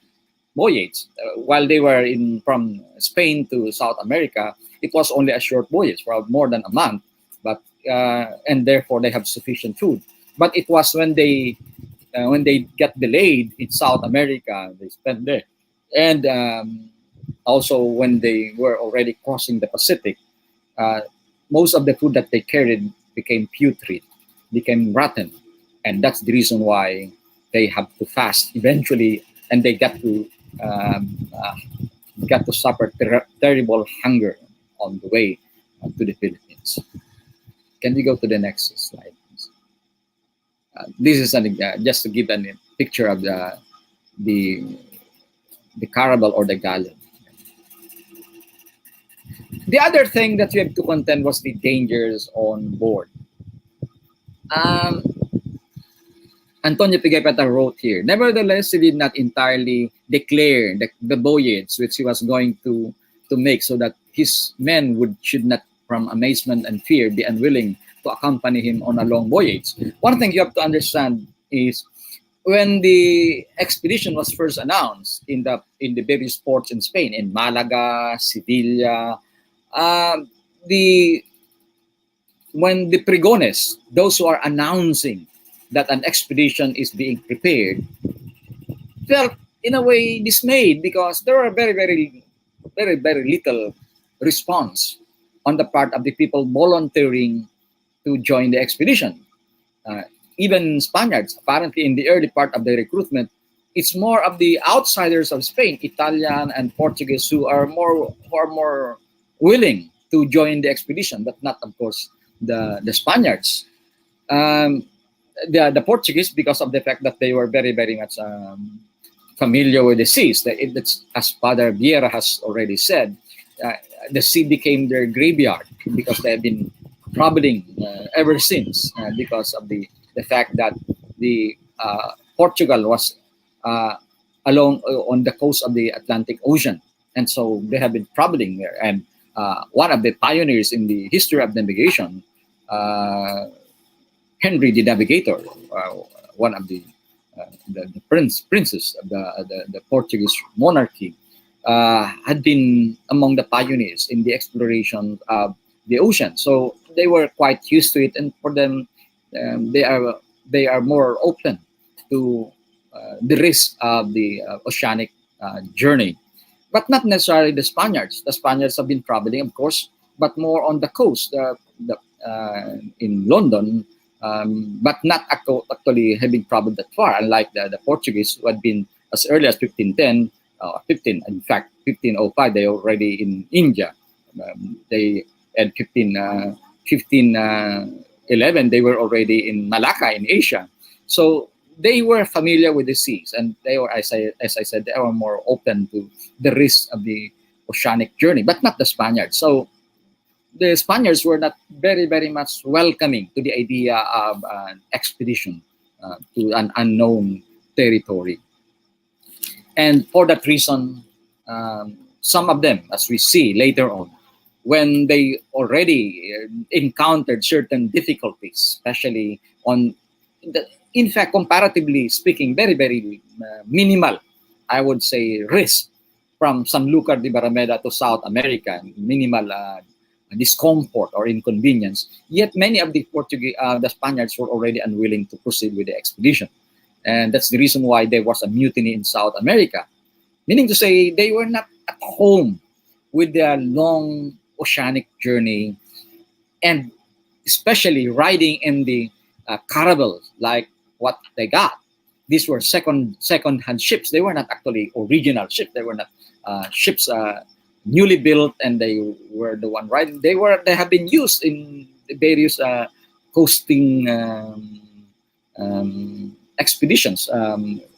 voyage, while they were from Spain to South America, it was only a short voyage for more than a month, but and therefore they have sufficient food. But it was when they get delayed in South America, they spent there, and also when they were already crossing the Pacific, most of the food that they carried became putrid, became rotten, and that's the reason why they have to fast eventually, and they got to got to suffer terrible hunger on the way to the Philippines. Can we go to the next slide, please? This is just to give a picture of the Caravel or the Galleon. The other thing that we have to contend was the dangers on board. Antonio Pigapetta wrote here, nevertheless, he did not entirely declare the voyage which he was going to make, so that his men should not, from amazement and fear, be unwilling to accompany him on a long voyage. One thing you have to understand is, when the expedition was first announced in the various ports in Spain, in Malaga, Sevilla, when the pregones, those who are announcing that an expedition is being prepared, felt in a way dismayed, because there were very, very, very, very little response on the part of the people volunteering to join the expedition. Even Spaniards, apparently in the early part of the recruitment, it's more of the outsiders of Spain, Italian and Portuguese, who are more willing to join the expedition, but not, of course, the Spaniards. The Portuguese, because of the fact that they were very, very much familiar with the seas. That's, as Father Vieira has already said, the sea became their graveyard, because they have been troubling ever since, because of the fact that the Portugal was along on the coast of the Atlantic Ocean, and so they have been troubling there. And one of the pioneers in the history of navigation, Henry the Navigator, one of the princes of the Portuguese monarchy, had been among the pioneers in the exploration of the ocean. So they were quite used to it, and for them, they are more open to the risk of the oceanic journey. But not necessarily the Spaniards. The Spaniards have been traveling, of course, but more on the coast, in London, but not actually having traveled that far, unlike the Portuguese, who had been as early as 1510, 1505, they were already in India. They at 1511, they were already in Malacca in Asia. So they were familiar with the seas, and they were, as I said, they were more open to the risk of the oceanic journey, but not the Spaniards. So the Spaniards were not very, very much welcoming to the idea of an expedition to an unknown territory. And for that reason, some of them, as we see later on, when they already encountered certain difficulties, especially in fact, comparatively speaking, very, very minimal, I would say, risk from Sanlúcar de Barrameda to South America, minimal discomfort or inconvenience. Yet many of the Spaniards were already unwilling to proceed with the expedition. And that's the reason why there was a mutiny in South America. Meaning to say, they were not at home with their long oceanic journey, and especially riding in the Caravel, like what they got. These were second-hand ships. They were not actually original ships. They were not ships newly built, and they were the one riding. They have been used in various coasting expeditions,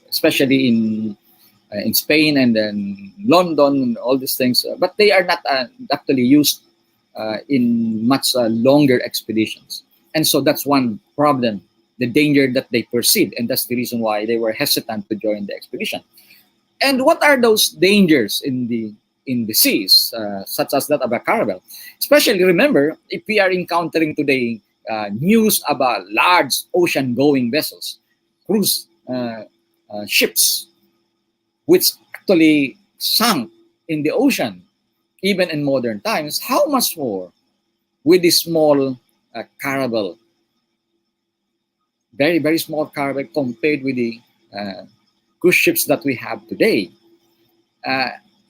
especially in Spain and then London and all these things. But they are not actually used in much longer expeditions. And so that's one problem, the danger that they perceived, and that's the reason why they were hesitant to join the expedition. And what are those dangers in the seas, such as that of a Caravel? Especially, remember, if we are encountering today news about large ocean-going vessels, cruise ships, which actually sunk in the ocean, even in modern times, how much more with the small Caravel, very, very small Caravel compared with the cruise ships that we have today.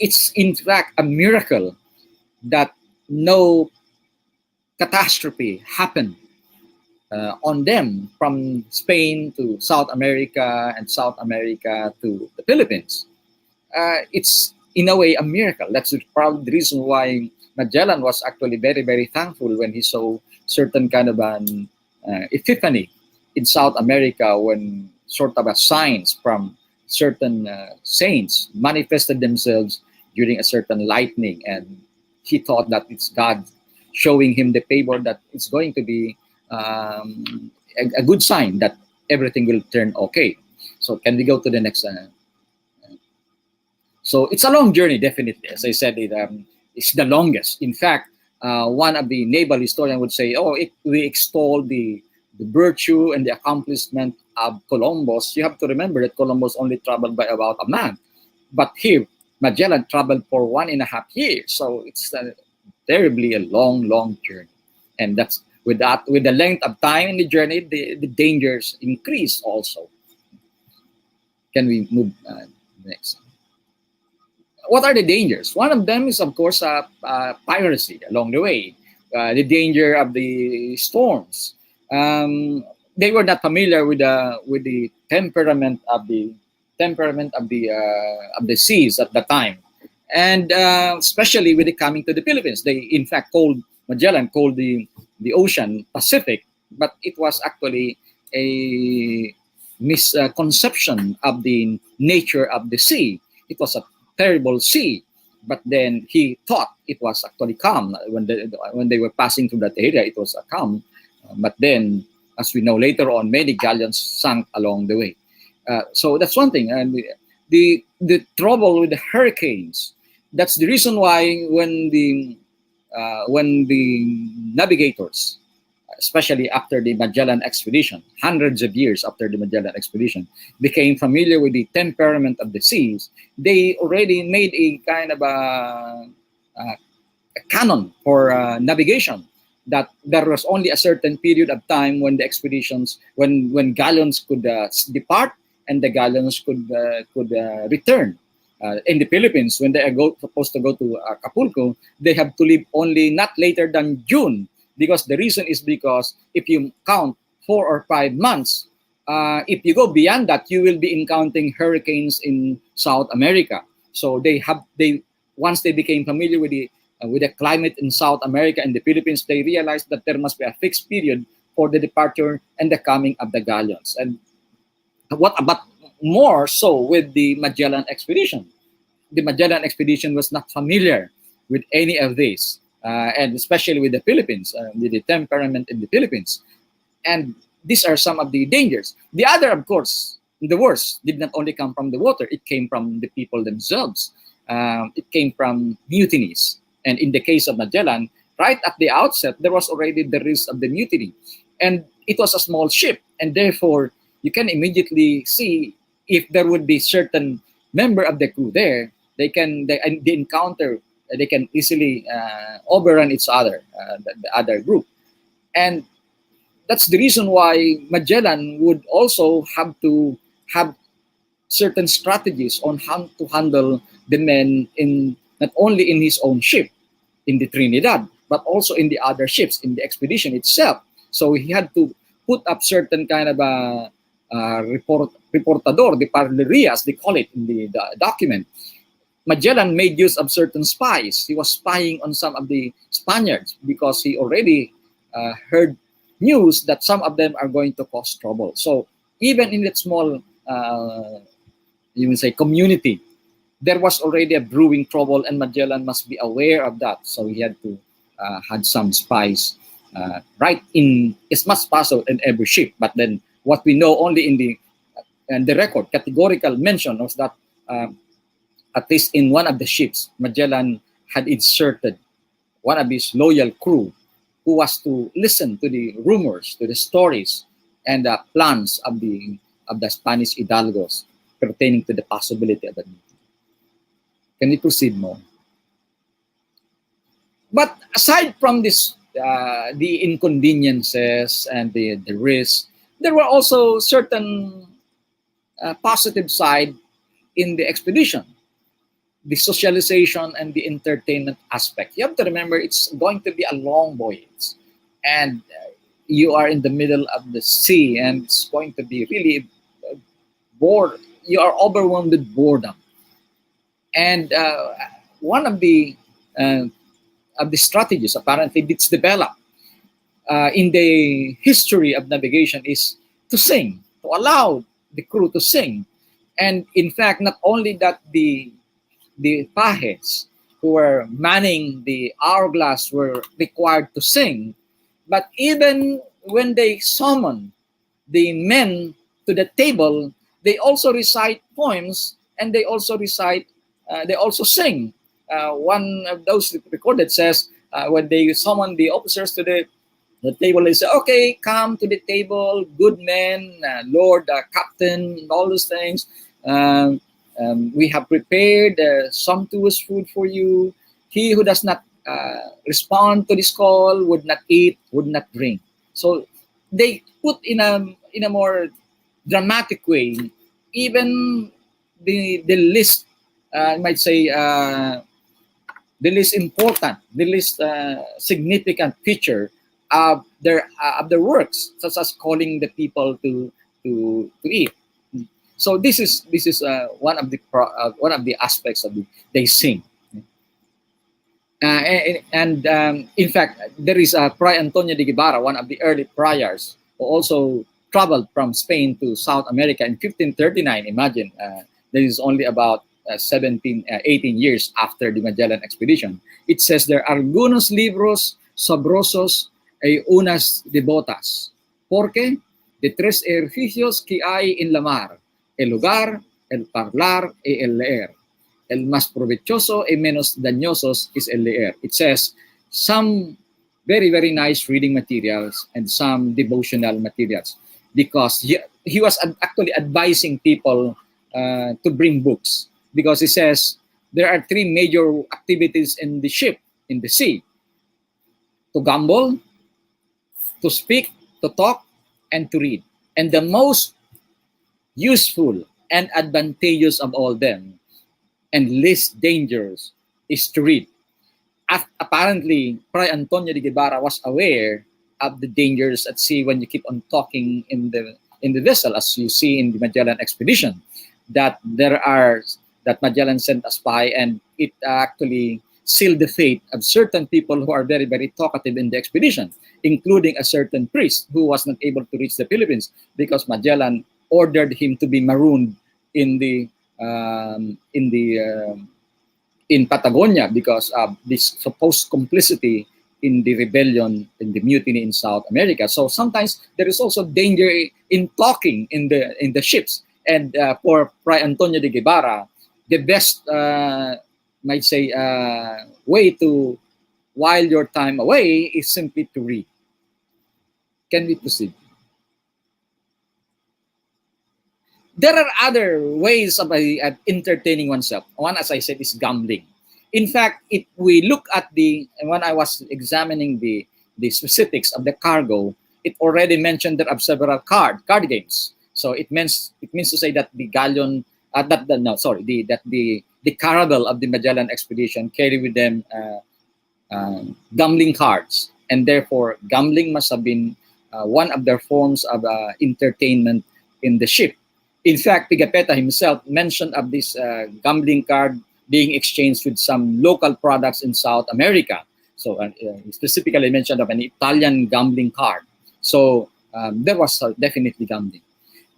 It's in fact a miracle that no catastrophe happened on them from Spain to South America and South America to the Philippines. it's in a way a miracle. That's probably the reason why Magellan was actually very, very thankful when he saw certain kind of an epiphany in South America, when sort of a signs from certain saints manifested themselves during a certain lightning, and he thought that it's God showing him the favor that it's going to be a good sign that everything will turn okay. So can we go to the next? So it's a long journey, definitely. As I said, it's the longest. In fact, one of the naval historians would say, we extol the virtue and the accomplishment of Columbus. You have to remember that Columbus only traveled by about a month. But here, Magellan traveled for 1.5 years. So it's terribly a long, long journey. And that's with the length of time in the journey, the dangers increase also. Can we move next? What are the dangers? One of them is, of course, piracy along the way. The danger of the storms. They were not familiar with the temperament of the seas at the time, and especially with it coming to the Philippines. They in fact Magellan called the ocean Pacific, but it was actually a misconception of the nature of the sea. It was a terrible sea, but then he thought it was actually calm. When they were passing through that area, it was a calm, but then, as we know later on, many galleons sank along the way. So that's one thing. And the trouble with the hurricanes, that's the reason why when the navigators, especially after the Magellan expedition, hundreds of years after the Magellan expedition, became familiar with the temperament of the seas, they already made a kind of a canon for navigation, that there was only a certain period of time when the expeditions, when galleons could depart and the galleons could return. In the Philippines, when they are supposed to go to Acapulco, they have to leave only not later than June, because the reason is because if you count 4 or 5 months, if you go beyond that, you will be encountering hurricanes in South America. So once they became familiar with the climate in South America and the Philippines, they realized that there must be a fixed period for the departure and the coming of the galleons. And what about more so with the Magellan expedition? The Magellan expedition was not familiar with any of this, and especially with the Philippines, with the temperament in the Philippines. And these are some of the dangers. The other, of course, the worst, did not only come from the water, it came from the people themselves. It came from mutinies. And in the case of Magellan, right at the outset, there was already the risk of the mutiny. And it was a small ship. And therefore, you can immediately see if there would be certain member of the crew there, they can easily overrun each other, the other group. And that's the reason why Magellan would also have to have certain strategies on how to handle the men not only in his own ship, in the Trinidad, but also in the other ships, in the expedition itself. So he had to put up certain kind of reportador, the parlerías, they call it in the document. Magellan made use of certain spies. He was spying on some of the Spaniards because he already heard news that some of them are going to cause trouble. So even in that small, community, there was already a brewing trouble, and Magellan must be aware of that. So he had to had some spies right in as much as possible in every ship. But then what we know only in the record, categorical mention was that at least in one of the ships, Magellan had inserted one of his loyal crew who was to listen to the rumors, to the stories, and the plans of the Spanish hidalgos pertaining to the possibility of a mutiny. Can we proceed more? But aside from this, the inconveniences and the risks, there were also certain positive side in the expedition. The socialization and the entertainment aspect. You have to remember it's going to be a long voyage, and you are in the middle of the sea, and it's going to be really bored. You are overwhelmed with boredom. And one uh, of the strategies apparently that's developed in the history of navigation is to sing, to allow the crew to sing. And in fact, not only that the pajes who were manning the hourglass were required to sing, but even when they summon the men to the table, they also recite poems and they also sing. One of those recorded says when they summon the officers to the table, they say, "Okay, come to the table, good men, Lord, Captain, all those things. We have prepared sumptuous food for you. He who does not respond to this call would not eat, would not drink." So they put in a more dramatic way, even the least, I might say, the least important, the least significant feature of their works, such as calling the people to eat. So this is one of the aspects of they sing. In fact, there is Fray Antonio de Guevara, one of the early friars, who also traveled from Spain to South America in 1539. Imagine, there is only about 18 years after the Magellan expedition. It says there, "Algunos libros sabrosos e unas devotas, porque de tres ejercicios que hay en la mar, el lugar, el parlar y el leer. El más provechoso y menos dañosos es el leer." It says some very, very nice reading materials and some devotional materials, because he was actually advising people to bring books, because he says there are three major activities in the ship, in the sea: to gamble, to speak, to talk, and to read. And the most useful and advantageous of all them, and least dangerous, is to read. Apparently, Fray Antonio de Guevara was aware of the dangers at sea when you keep on talking in the vessel, as you see in the Magellan expedition, that Magellan sent a spy, and it actually sealed the fate of certain people who are very, very talkative in the expedition, including a certain priest who was not able to reach the Philippines because Magellan ordered him to be marooned in Patagonia because of this supposed complicity in the rebellion, in the mutiny in South America. So sometimes there is also danger in talking in the ships. And for Fray Antonio de Guevara, the best might say way to while your time away is simply to read. Can we proceed? There are other ways of entertaining oneself. One, as I said, is gambling. In fact, if we look at when I was examining the specifics of the cargo, it already mentioned there are several card games. So it means to say that the galleon, the Caravel of the Magellan expedition carry with them gambling cards, and therefore gambling must have been one of their forms of entertainment in the ship. In fact, Pigapetta himself mentioned of this gambling card being exchanged with some local products in South America. So he specifically mentioned of an Italian gambling card. So there was definitely gambling.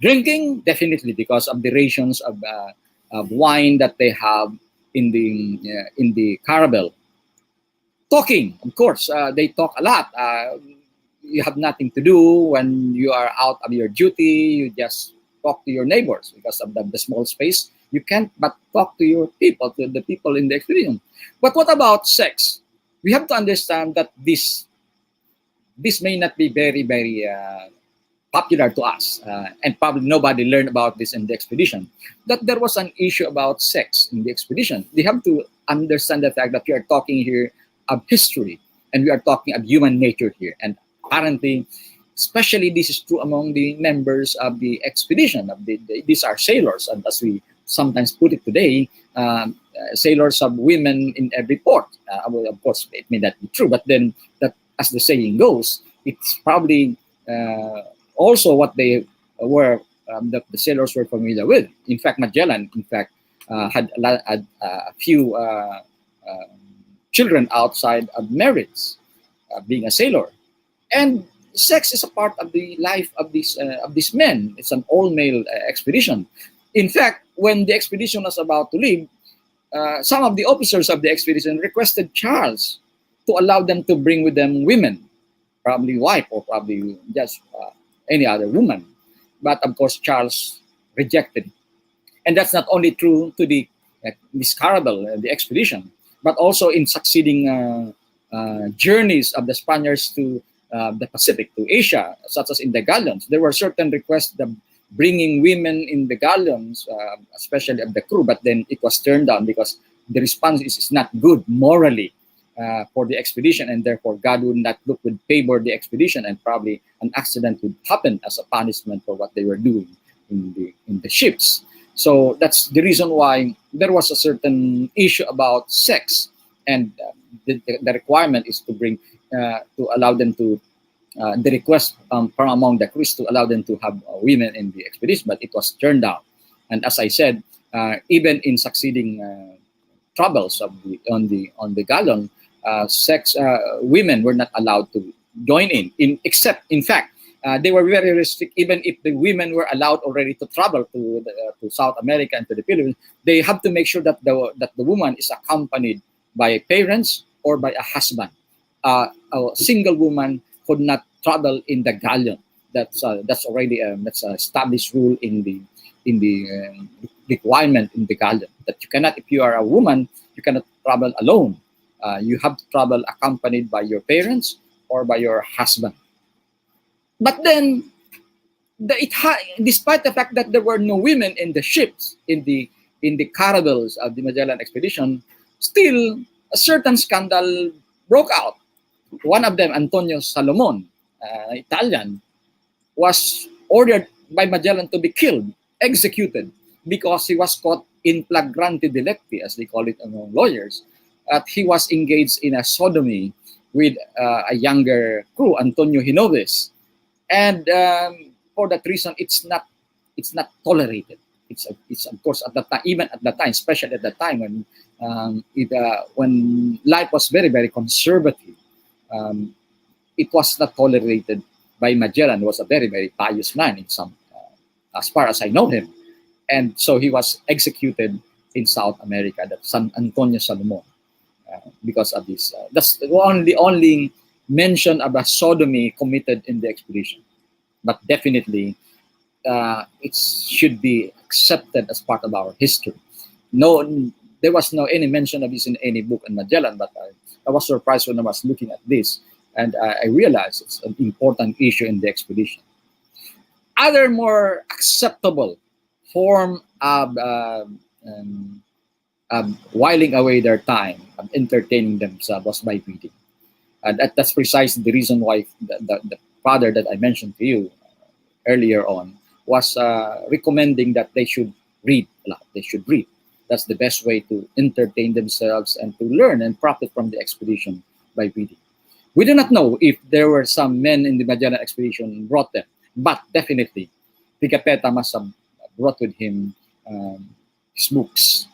Drinking, definitely, because of the rations of wine that they have in the Caravel. Talking, of course, they talk a lot. You have nothing to do when you are out of your duty. You just talk to your neighbors because of the small space. You can't but talk to your people, to the people in the expedition. But what about sex? We have to understand that this may not be very, very popular to us, and probably nobody learned about this in the expedition, that there was an issue about sex in the expedition. They have to understand the fact that we are talking here of history, and we are talking of human nature here. And apparently, especially this is true among the members of the expedition. These are sailors, and as we sometimes put it today, sailors have women in every port. Well, of course, it may not be true, but then that, as the saying goes, it's probably also what they were, the sailors were familiar with. In fact, Magellan, had a few children outside of marriage, being a sailor. And sex is a part of the life of these men. It's an all-male expedition. In fact, when the expedition was about to leave, some of the officers of the expedition requested Charles to allow them to bring with them women, probably wife or probably just any other woman. But of course, Charles rejected. And that's not only true to this Caravel, the expedition, but also in succeeding journeys of the Spaniards to the Pacific, to Asia, such as in the galleons. There were certain requests that bringing women in the galleons, especially of the crew, but then it was turned down because the response is not good morally for the expedition, and therefore God would not look with favor the expedition, and probably an accident would happen as a punishment for what they were doing in the ships. So that's the reason why there was a certain issue about sex, and the requirement is to bring to allow them to the request from among the crews to allow them to have women in the expedition, but it was turned down. And as I said, even in succeeding troubles on the galleon, women were not allowed to join except in fact they were very restricted. Even if the women were allowed already to travel to South America and to the Philippines, they have to make sure that the woman is accompanied by parents or by a husband. A single woman could not travel in the galleon. That's already that's an established rule in the requirement in the galleon, that you cannot, if you are a woman, you cannot travel alone. You have to travel accompanied by your parents or by your husband. But then, despite the fact that there were no women in the ships, in the caravels of the Magellan expedition, still a certain scandal broke out. One of them, Antonio Salomon, Italian, was ordered by Magellan to be killed, executed, because he was caught in flagrante delicti, as they call it among lawyers. He was engaged in a sodomy with a younger crew, Antonio Hinoves. And for that reason, it's not tolerated. It's of course at that time, even at that time, especially at that time when life was very, very conservative, it was not tolerated by Magellan. He was a very, very pious man in some, as far as I know him, and so he was executed in South America. That's San Antonio Salomon, because of this. That's the only mention of a sodomy committed in the expedition, but definitely it should be accepted as part of our history. No, there was no any mention of this in any book on Magellan, but I was surprised when I was looking at this, and I realized it's an important issue in the expedition. Other more acceptable form of whiling away their time, of entertaining themselves, was by reading. And that's precisely the reason why the father that I mentioned to you earlier on was recommending that they should read a lot. They should read. That's the best way to entertain themselves and to learn and profit from the expedition, by reading. We do not know if there were some men in the Magellan expedition brought them, but definitely Pigafetta must have brought with him his books.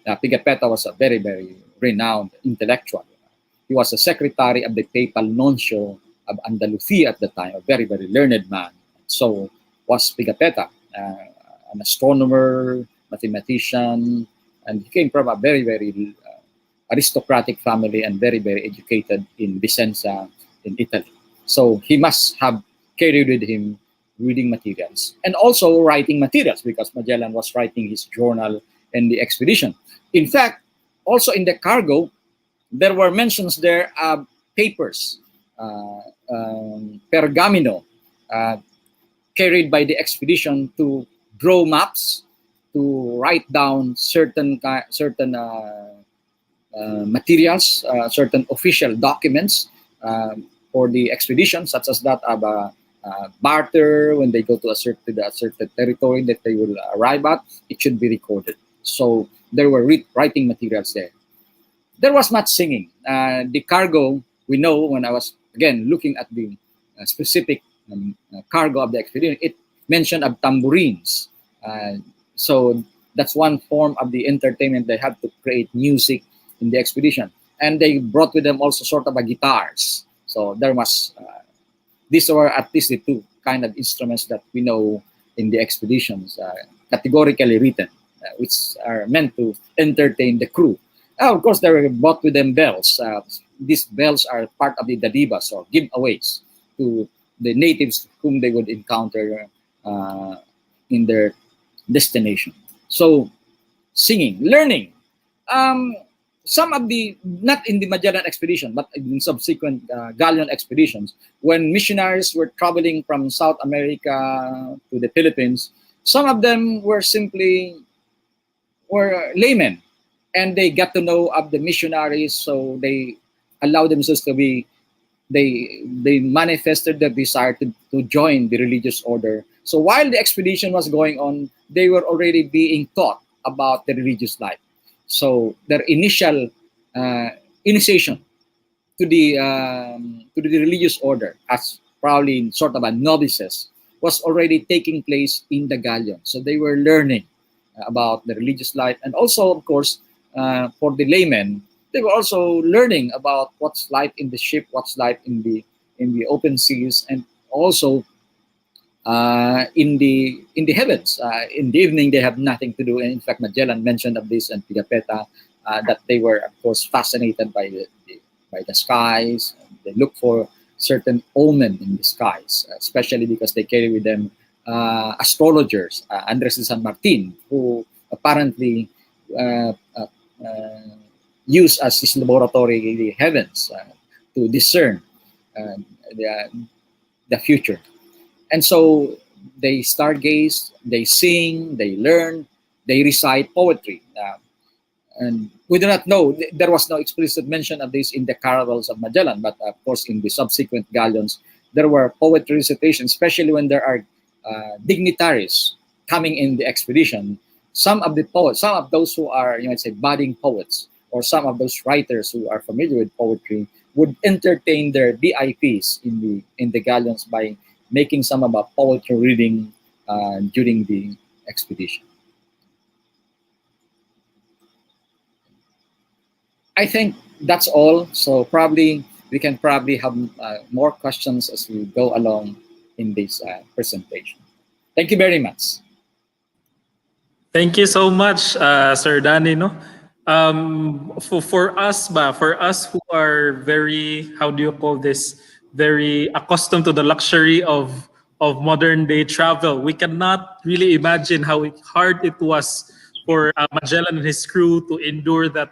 Pigafetta was a very, very renowned intellectual. He was a secretary of the papal nuncio of Andalusia at the time, a very, very learned man. So was Pigafetta, an astronomer, mathematician, and he came from a very, very aristocratic family and very, very educated in Vicenza in Italy. So he must have carried with him reading materials and also writing materials, because Magellan was writing his journal in the expedition. In fact, also in the cargo, there were mentions there of papers, pergamino, carried by the expedition to draw maps, to write down certain materials, certain official documents for the expedition, such as that of barter when they go to a certain territory that they will arrive at. It should be recorded. So there were writing materials there. There was not singing. The cargo, we know, when I was again looking at the specific cargo of the expedition, it mentioned of tambourines. So That's one form of the entertainment. They have to create music in the expedition, and they brought with them also sort of a guitars. So there was these were at least the two kind of instruments that we know in the expeditions, categorically written, which are meant to entertain the crew. Of course, they were brought with them bells. These bells are part of the dadibas or giveaways to the natives whom they would encounter in their destination. So, singing, learning. Some of the, not in the Magellan expedition, but in subsequent galleon expeditions, when missionaries were traveling from South America to the Philippines, some of them were laymen, and they got to know of the missionaries, so they allowed themselves to be, they manifested their desire to join the religious order. So while the expedition was going on, they were already being taught about the religious life. So their initial initiation to the religious order, as probably sort of a novices, was already taking place in the galleon. So they were learning about the religious life, and also, of course, for the laymen, they were also learning about what's life in the ship, what's life in the open seas, and also in the heavens. In the evening, they have nothing to do. And in fact, Magellan mentioned of this and Pigafetta, that they were, of course, fascinated by the skies. They look for certain omen in the skies, especially because they carry with them astrologers, Andres de San Martin, who apparently use as his laboratory the heavens to discern the future. And so they stargaze, they sing, they learn, they recite poetry. And we do not know, there was no explicit mention of this in the caravels of Magellan, but of course in the subsequent galleons, there were poetry recitations, especially when there are dignitaries coming in the expedition. Some of the poets, some of those who are, say, budding poets, or some of those writers who are familiar with poetry, would entertain their VIPs in the galleons by making some of a poetry reading during the expedition. I think that's all. So probably we can have more questions as we go along in this presentation. Thank you very much. Thank you so much, Sir Danny. No, for us who are very, how do you call this, very accustomed to the luxury of modern day travel, we cannot really imagine how hard it was for Magellan and his crew to endure that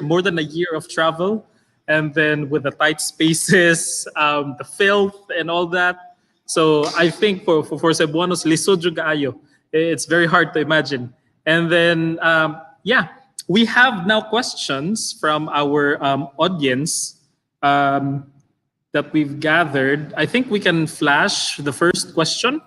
more than a year of travel, and then with the tight spaces, the filth and all that. So I think for Cebuanos, lisod jud kaayo. It's very hard to imagine. And then, we have now questions from our audience that we've gathered. I think we can flash the first question.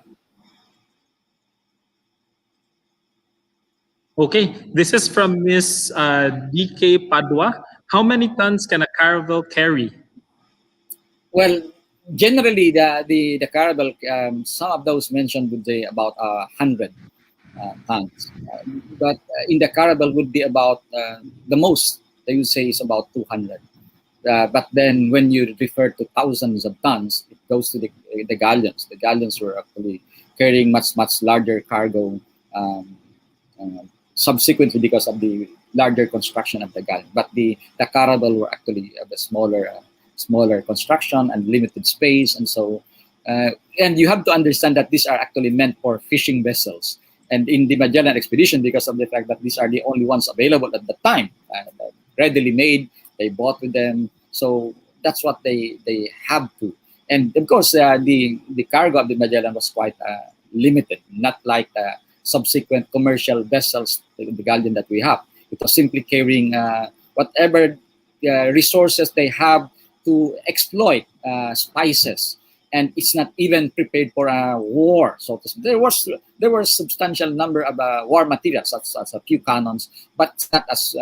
Okay, this is from Miss DK Padua. How many tons can a caravel carry? Well, generally, the Caravel, some of those mentioned would say about 100 tons, but in the Caravel would be about the most they would say is about 200. But then when you refer to thousands of tons, it goes to the galleons. The galleons were actually carrying much larger cargo subsequently because of the larger construction of the galleon. But the Caravel were actually of a smaller construction and limited space, and so and you have to understand that these are actually meant for fishing vessels. And in the Magellan expedition, because of the fact that these are the only ones available at the time, readily made, they bought with them, so that's what they have to. And of course, the cargo of the Magellan was quite limited, not like the subsequent commercial vessels, the galleon that we have. It was simply carrying whatever resources they have to exploit spices, and it's not even prepared for a war. So there were a substantial number of war materials, such as a few cannons, but not as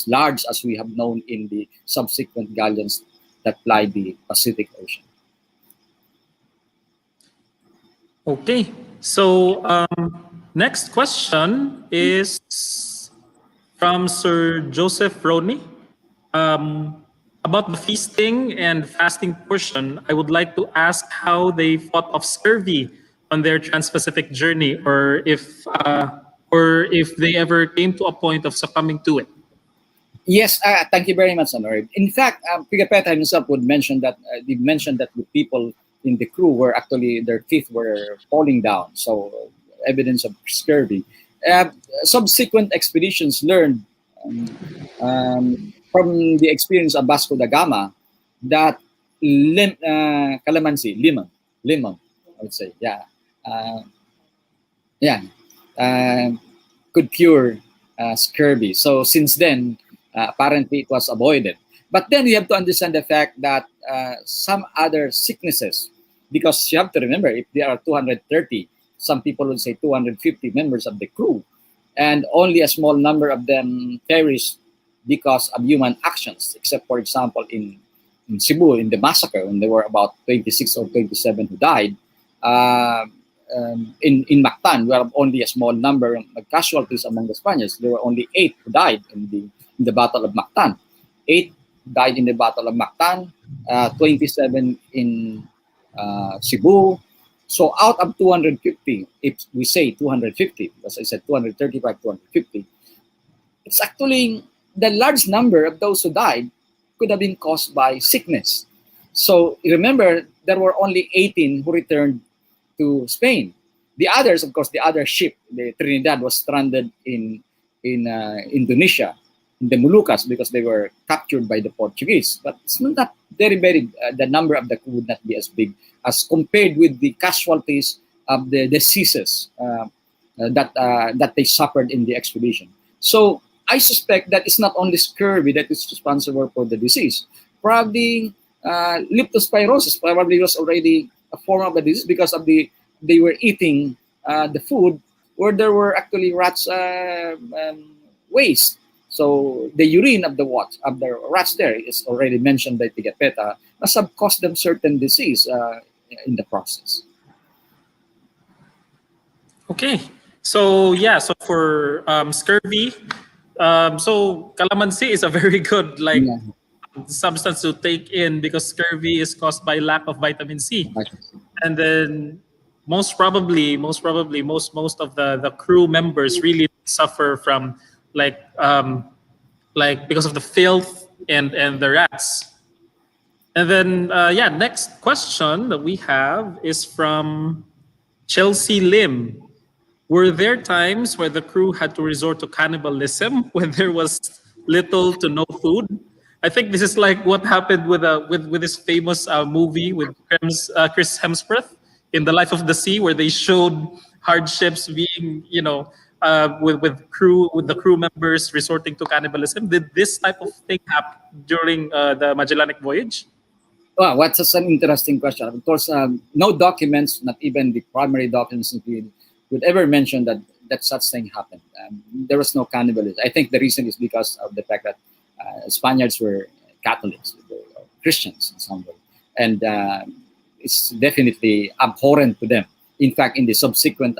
large as we have known in the subsequent galleons that ply the Pacific Ocean. Okay, so Next question is from Sir Joseph Roney. About the feasting and fasting portion, I would like to ask how they fought off scurvy on their trans-Pacific journey, or if they ever came to a point of succumbing to it. Yes, thank you very much, Honor. In fact, Pigapetta himself would mention that he mentioned that the people in the crew were actually their teeth were falling down, so evidence of scurvy. Subsequent expeditions learned from the experience of Vasco da Gama that calamansi, lemon, I would say, could cure scurvy. So since then, apparently it was avoided. But then you have to understand the fact that some other sicknesses, because you have to remember, if there are 230, some people would say 250 members of the crew, and only a small number of them perished because of human actions, except, for example, in Cebu, in the massacre, when there were about 26 or 27 who died. In Mactan, we have only a small number of casualties among the Spaniards. There were only 8 who died in the Battle of Mactan. 8 died in the Battle of Mactan, 27 in Cebu. So out of 250, if we say 250, as I said, 235, 250, it's actually the large number of those who died could have been caused by sickness. So remember, there were only 18 who returned to Spain. The others, of course, the other ship, the Trinidad, was stranded in Indonesia, in the Moluccas, because they were captured by the Portuguese. But it's not very, the number of the crew would not be as big as compared with the casualties of the diseases that they suffered in the expedition. So I suspect that it's not only scurvy that is responsible for the disease. Probably leptospirosis probably was already a form of the disease because of they were eating the food where there were actually rats waste. So the urine of the rats there is already mentioned by Pigapetta must have caused them certain disease in the process. Okay, so so for scurvy, so calamansi is a very good substance to take in because scurvy is caused by lack of vitamin C, and then most of the crew members really suffer from because of the filth and the rats. And then next question that we have is from Chelsea Lim. Were there times where the crew had to resort to cannibalism when there was little to no food? I think this is like what happened with this famous movie with Chris Hemsworth in The Life of the Sea, where they showed hardships being, with the crew members resorting to cannibalism. Did this type of thing happen during the Magellanic voyage? Well, that's an interesting question. Of course, no documents, not even the primary documents, would ever mention that such thing happened. There was no cannibalism. I think the reason is because of the fact that Spaniards were Catholics, or Christians in some way, and it's definitely abhorrent to them. In fact, in the subsequent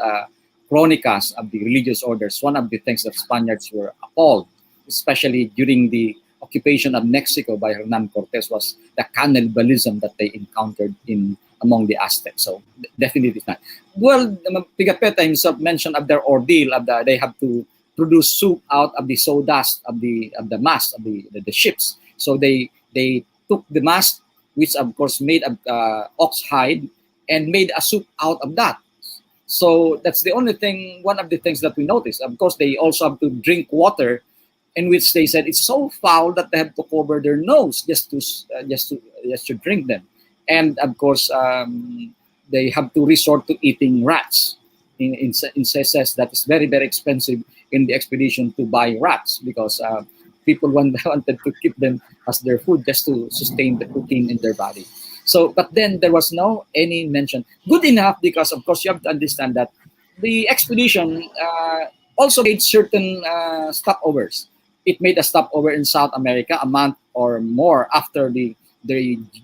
chronicas of the religious orders, one of the things that Spaniards were appalled, especially during the occupation of Mexico by Hernan Cortes, was the cannibalism that they encountered among the Aztecs. So definitely not. Well, Pigapetta himself mentioned of their ordeal they have to produce soup out of the sawdust of the mast of the ships. So they took the mast, which of course made of ox hide, and made a soup out of that. So that's the only thing. One of the things that we noticed. Of course, they also have to drink water, in which they said it's so foul that they have to cover their nose just to drink them. And of course, they have to resort to eating rats. In says that it's very, very expensive in the expedition to buy rats because people wanted to keep them as their food just to sustain the protein in their body. So, but then there was no any mention. Good enough because, of course, you have to understand that the expedition also made certain stopovers. It made a stopover in South America a month or more after they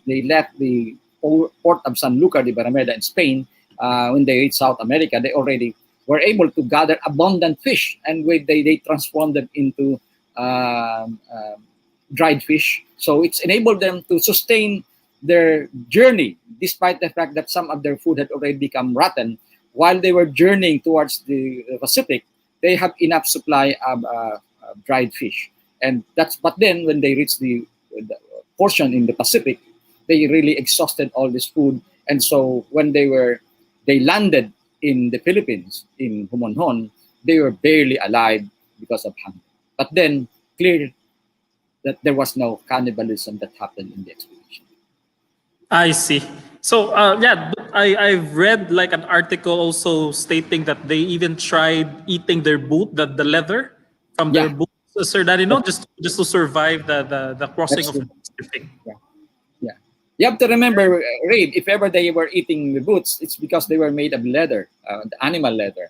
left the port of Sanlúcar de Barrameda in Spain. When they reached South America, they already were able to gather abundant fish, and they transformed them into dried fish. So it's enabled them to sustain their journey, despite the fact that some of their food had already become rotten. While they were journeying towards the Pacific, they have enough supply of dried fish. And but then when they reached the portion in the Pacific, they really exhausted all this food. And so when they landed in the Philippines, in Humonhon, they were barely alive because of hunger. But then clear that there was no cannibalism that happened in the expedition. I see. So I've read like an article also stating that they even tried eating their boot, the leather from their boots, Sir Danilo, just to survive the crossing of the Pacific. Yeah. You have to remember, Ray, if ever they were eating the boots, it's because they were made of leather, the animal leather.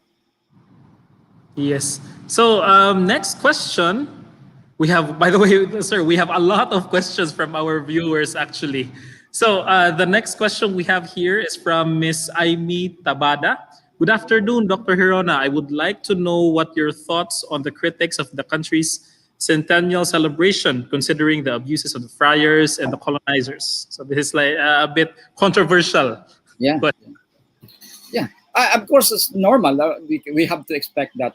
Yes. So next question. We have, by the way, sir, we have a lot of questions from our viewers actually. So the next question we have here is from Miss Aimee Tabada. Good afternoon, Dr. Gerona. I would like to know what your thoughts on the critics of the country's centennial celebration, considering the abuses of the friars and the colonizers. So this is like a bit controversial. Yeah. But of course, it's normal. We have to expect that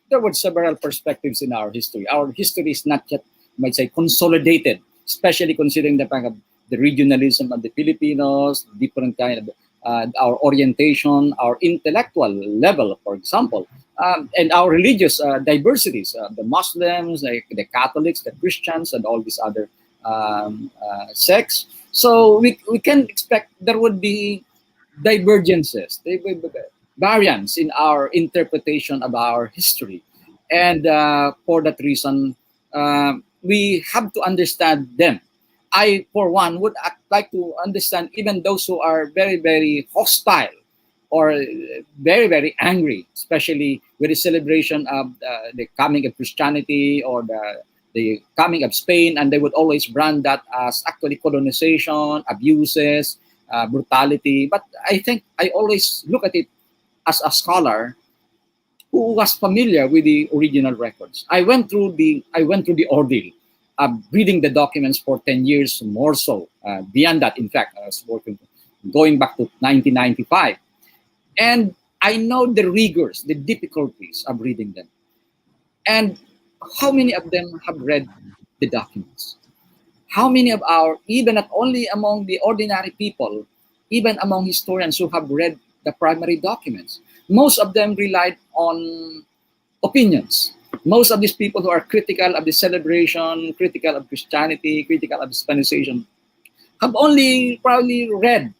there were several perspectives in our history. Our history is not yet, you might say, consolidated, especially considering the fact of the regionalism of the Filipinos, different kind of our orientation, our intellectual level, for example, and our religious diversities, the Muslims, the Catholics, the Christians, and all these other sects. So we can expect there would be divergences, variance in our interpretation of our history. And for that reason, we have to understand them. I, for one, would like to understand even those who are very, very hostile or very, very angry, especially with the celebration of the coming of Christianity or the coming of Spain, and they would always brand that as actually colonization, abuses, brutality. But I think I always look at it as a scholar who was familiar with the original records. I went through the ordeal of reading the documents for 10 years, more so. Beyond that, in fact, I was working, going back to 1995. And I know the rigors, the difficulties of reading them. And how many of them have read the documents? How many of even not only among the ordinary people, even among historians who have read the primary documents, most of them relied on opinions. Most of these people who are critical of the celebration, critical of Christianity, critical of Hispanization, have only probably read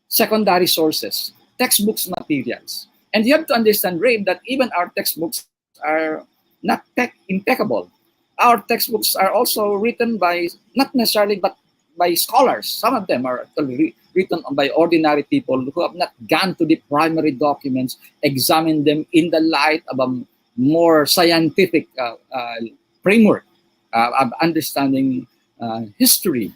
secondary sources, textbooks, materials. And you have to understand, Ray, that even our textbooks are not impeccable. Our textbooks are also written by, not necessarily, but by scholars. Some of them are actually written by ordinary people who have not gone to the primary documents, examined them in the light of a more scientific framework of understanding history.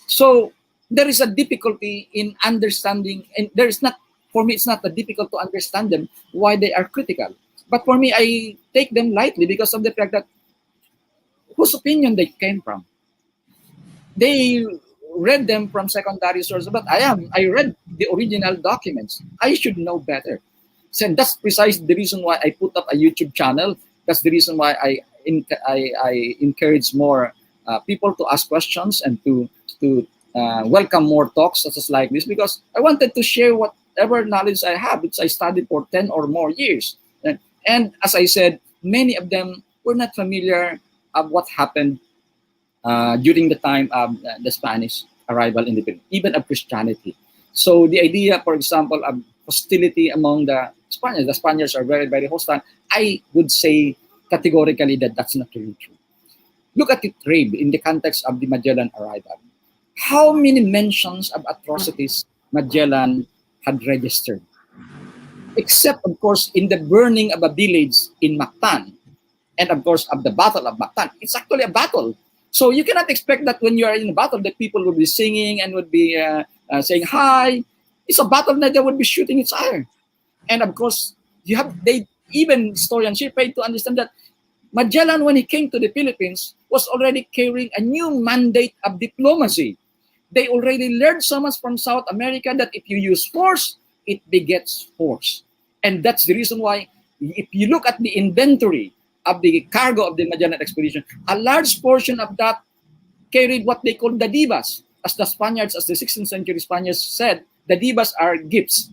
So there is a difficulty in understanding, and there is not, for me, it's not that difficult to understand them, why they are critical. But for me, I take them lightly because of the fact that whose opinion they came from. They read them from secondary sources, but I read the original documents. I should know better. So that's precisely the reason why I put up a YouTube channel. That's the reason why I encourage more people to ask questions and to welcome more talks such as like this, because I wanted to share whatever knowledge I have, which I studied for 10 or more years. And as I said, many of them were not familiar of what happened during the time of the Spanish arrival in the Philippines, even of Christianity. So the idea, for example, of hostility among the Spaniards are very, very hostile. I would say categorically that that's not really true. Look at it, Rabe, in the context of the Magellan arrival. How many mentions of atrocities Magellan had registered? Except, of course, in the burning of a village in Mactan, and of course, of the Battle of Mactan. It's actually a battle. So you cannot expect that when you are in a battle that people would be singing and would be saying hi. It's a battle that they would be shooting each other. And of course, they even historians here fail to understand that Magellan, when he came to the Philippines, was already carrying a new mandate of diplomacy. They already learned so much from South America that if you use force, it begets force. And that's the reason why, if you look at the inventory of the cargo of the Magellan expedition, a large portion of that carried what they call the divas. As the Spaniards, as the 16th century Spaniards said, the divas are gifts.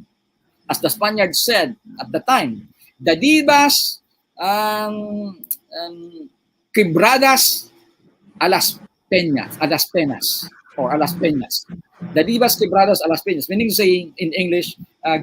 As the Spaniards said at the time, the divas, quebradas a las penas, or a las peñas. The divas quebradas a las peñas, meaning to say in English,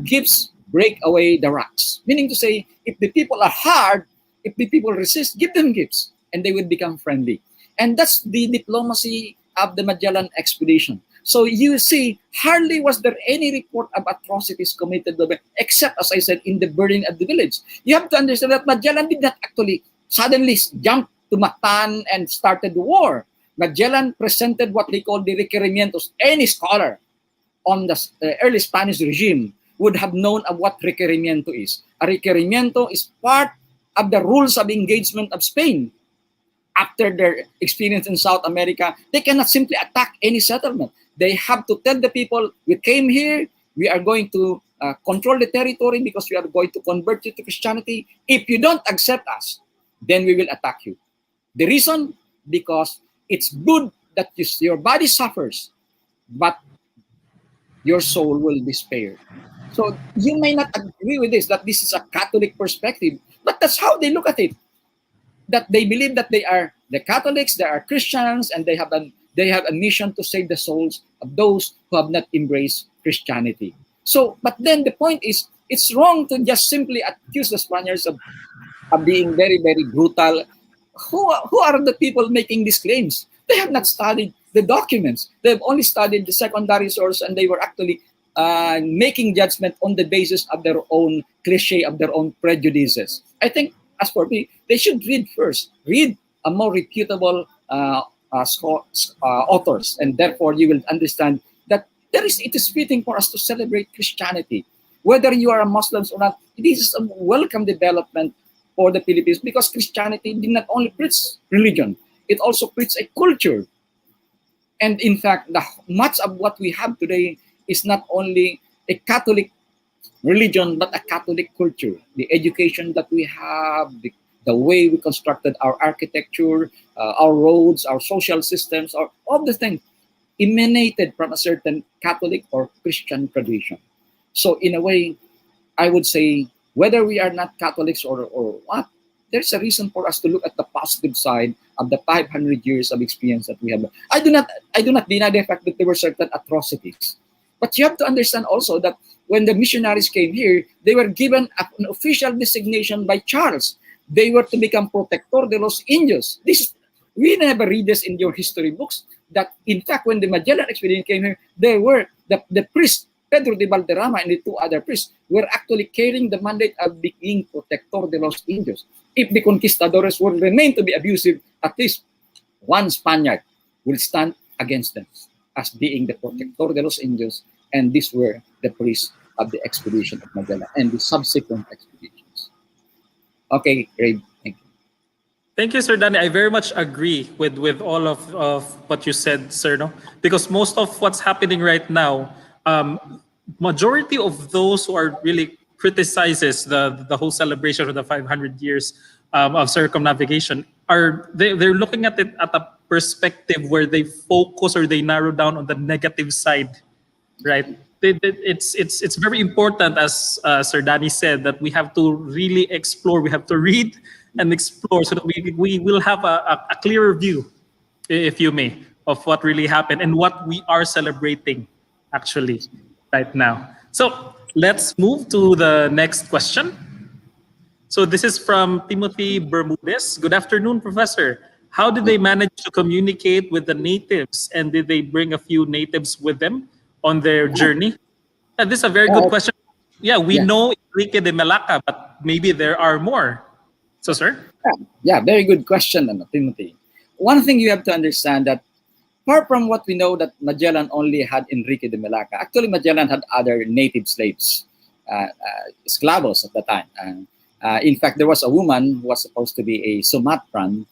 gifts break away the rocks. Meaning to say, if the people are hard, if the people resist, give them gifts, and they will become friendly. And that's the diplomacy of the Magellan expedition. So you see, hardly was there any report of atrocities committed by, except, as I said, in the burning of the village. You have to understand that Magellan did not actually suddenly jump to Mactan and started the war. Magellan presented what they call the requerimientos. Any scholar on the early Spanish regime would have known of what requerimiento is. A requerimiento is part of the rules of engagement of Spain. After their experience in South America, they cannot simply attack any settlement. They have to tell the people, we came here, we are going to control the territory because we are going to convert you to Christianity. If you don't accept us, then we will attack you. The reason? Because it's good that your body suffers, but your soul will be spared. So you may not agree with this, that this is a Catholic perspective, but that's how they look at it. That they believe that they are the Catholics, they are Christians, and they have a mission to save the souls of those who have not embraced Christianity. So, but then the point is, it's wrong to just simply accuse the Spaniards of being very, very brutal. Who are the people making these claims? They have not studied the documents. They've only studied the secondary source, and they were actually making judgment on the basis of their own cliche, of their own prejudices. I think, as for me, they should read first. Read a more reputable authors, and therefore you will understand that it is fitting for us to celebrate Christianity. Whether you are a Muslim or not, this is a welcome development for the Philippines, because Christianity did not only preach religion, it also preached a culture. And in fact, much of what we have today is not only a Catholic religion, but a Catholic culture. The education that we have, the way we constructed our architecture, our roads, our social systems, all the things emanated from a certain Catholic or Christian tradition. So in a way, I would say, whether we are not Catholics or what, there's a reason for us to look at the positive side of the 500 years of experience that we have. I do not deny the fact that there were certain atrocities. But you have to understand also that when the missionaries came here, they were given an official designation by Charles. They were to become protector de los Indios. We never read this in your history books, that in fact, when the Magellan expedition came here, there were the priest, Pedro de Valderrama, and the two other priests were actually carrying the mandate of being protector de los Indios. If the conquistadores will remain to be abusive, at least one Spaniard will stand against them as being the protector de los Indios, and these were the priests of the expedition of Magellan and the subsequent expeditions. Okay, great. Thank you. Thank you, Sir Danny. I very much agree with all of what you said, sir. No? Because most of what's happening right now, majority of those who are really criticizes the whole celebration of the 500 years of circumnavigation they're looking at it at a perspective where they focus or they narrow down on the negative side, right? It's very important, as Sir Danny said, that we have to really explore. We have to read and explore so that we will have a clearer view, if you may, of what really happened and what we are celebrating actually right now. So let's move to the next question. So this is from Timothy Bermudez. Good afternoon, Professor. How did they manage to communicate with the natives, and did they bring a few natives with them on their journey? This is a very good question. Yeah, we know Enrique de Malacca, but maybe there are more. So, sir? Yeah, very good question, Timothy. One thing you have to understand that apart from what we know that Magellan only had Enrique de Malacca, actually Magellan had other native slaves, esclavos at the time. In fact, there was a woman who was supposed to be a Sumatran,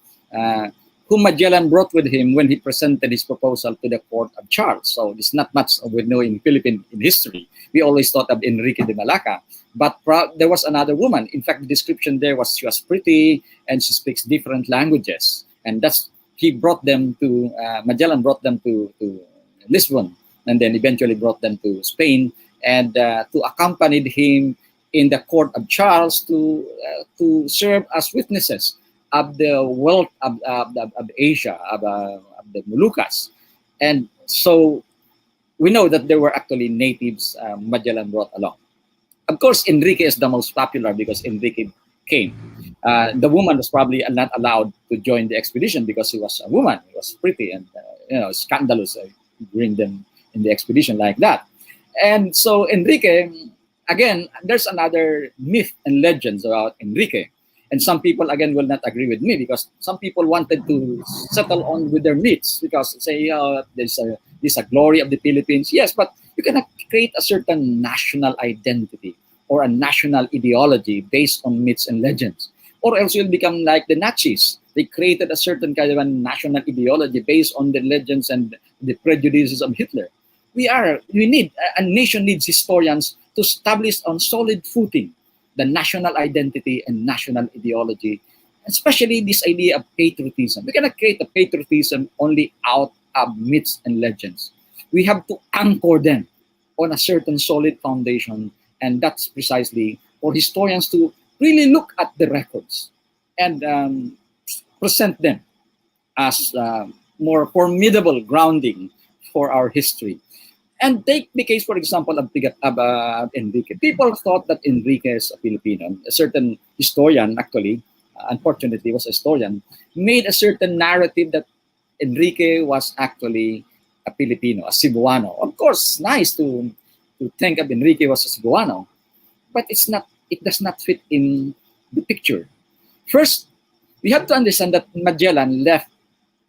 whom Magellan brought with him when he presented his proposal to the court of Charles. So it's not much we know in Philippine in history. We always thought of Enrique de Malacca, but there was another woman. In fact, the description there was she was pretty and she speaks different languages, and that's Magellan brought them to Lisbon, and then eventually brought them to Spain, and to accompany him in the court of Charles to serve as witnesses of the wealth of Asia, of the Moluccas. And so we know that there were actually natives Magellan brought along. Of course, Enrique is the most popular because Enrique came. The woman was probably not allowed to join the expedition because she was a woman. She was pretty and scandalous. Bring them in the expedition like that. And so Enrique, again, there's another myth and legends about Enrique. And some people, again, will not agree with me because some people wanted to settle on with their myths because say, there's a glory of the Philippines. Yes, but you cannot create a certain national identity or a national ideology based on myths and legends. Or else you'll become like the Nazis. They created a certain kind of a national ideology based on the legends and the prejudices of Hitler. A nation needs historians to establish on solid footing the national identity and national ideology, especially this idea of patriotism. We cannot create a patriotism only out of myths and legends. We have to anchor them on a certain solid foundation, and that's precisely for historians to really look at the records and present them as more formidable grounding for our history. And take the case, for example, of Enrique. People thought that Enrique is a Filipino. A certain historian, actually, unfortunately was a historian, made a certain narrative that Enrique was actually a Filipino, a Cebuano. Of course, nice to think of Enrique was a Cebuano, but it does not fit in the picture. First, we have to understand that Magellan left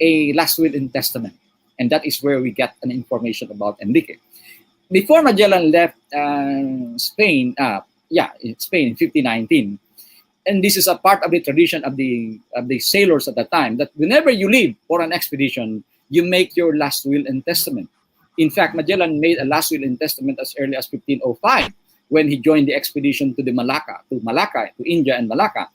a last will and testament. And that is where we get an information about Enrique. Before Magellan left Spain in 1519, and this is a part of the tradition of the sailors at the time, that whenever you leave for an expedition, you make your last will and testament. In fact, Magellan made a last will and testament as early as 1505 when he joined the expedition to India and Malacca.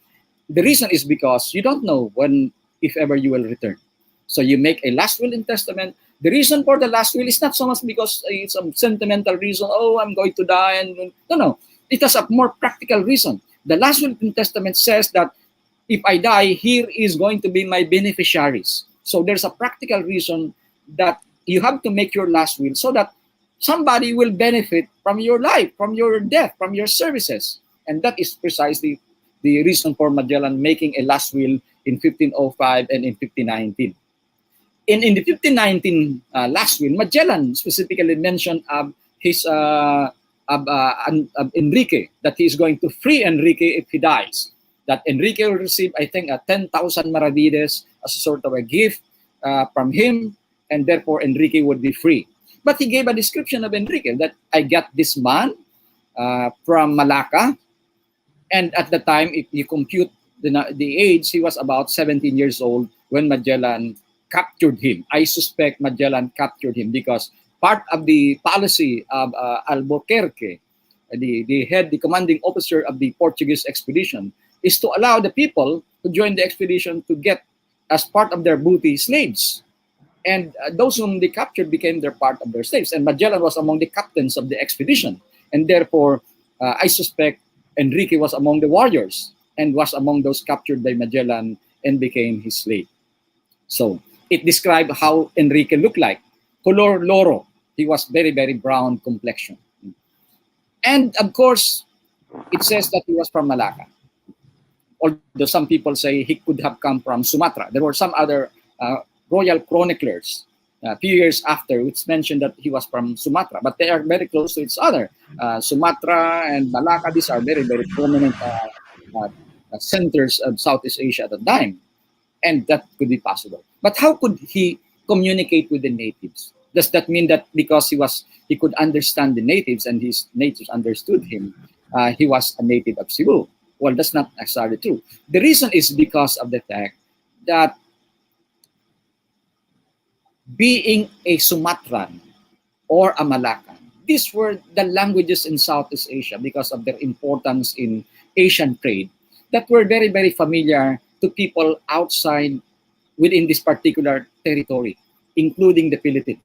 The reason is because you don't know when, if ever, you will return. So you make a last will and testament. The reason for the last will is not so much because it's some sentimental reason, I'm going to die. No. It has a more practical reason. The last will and testament says that if I die, here is going to be my beneficiaries. So there's a practical reason that you have to make your last will so that somebody will benefit from your life, from your death, from your services. And that is precisely the reason for Magellan making a last will in 1505 and in 1519. In the 1519 last will, Magellan specifically mentioned Enrique, that he is going to free Enrique if he dies. That Enrique will receive, I think, 10,000 maravedis as a sort of a gift from him, and therefore Enrique would be free. But he gave a description of Enrique that I got this man from Malacca, and at the time, if you compute the age, he was about 17 years old when Magellan captured him. I suspect Magellan captured him because part of the policy of Albuquerque, the commanding officer of the Portuguese expedition, is to allow the people who join the expedition to get, as part of their booty, slaves. And those whom they captured became their part of their slaves. And Magellan was among the captains of the expedition. And therefore, I suspect Enrique was among the warriors and was among those captured by Magellan and became his slave. So it described how Enrique looked like. Color loro. He was very, very brown complexion. And of course, it says that he was from Malacca. Although some people say he could have come from Sumatra. There were some other royal chroniclers a few years after which mentioned that he was from Sumatra. But they are very close to each other. Sumatra and Malacca, these are very, very prominent centers of Southeast Asia at the time. And that could be possible. But how could he communicate with the natives? Does that mean that because he could understand the natives and his natives understood him, he was a native of Cebu? Well, that's not necessarily true. The reason is because of the fact that being a Sumatran or a Malaccan, these were the languages in Southeast Asia because of their importance in Asian trade that were very, very familiar to people outside within this particular territory, including the Philippines.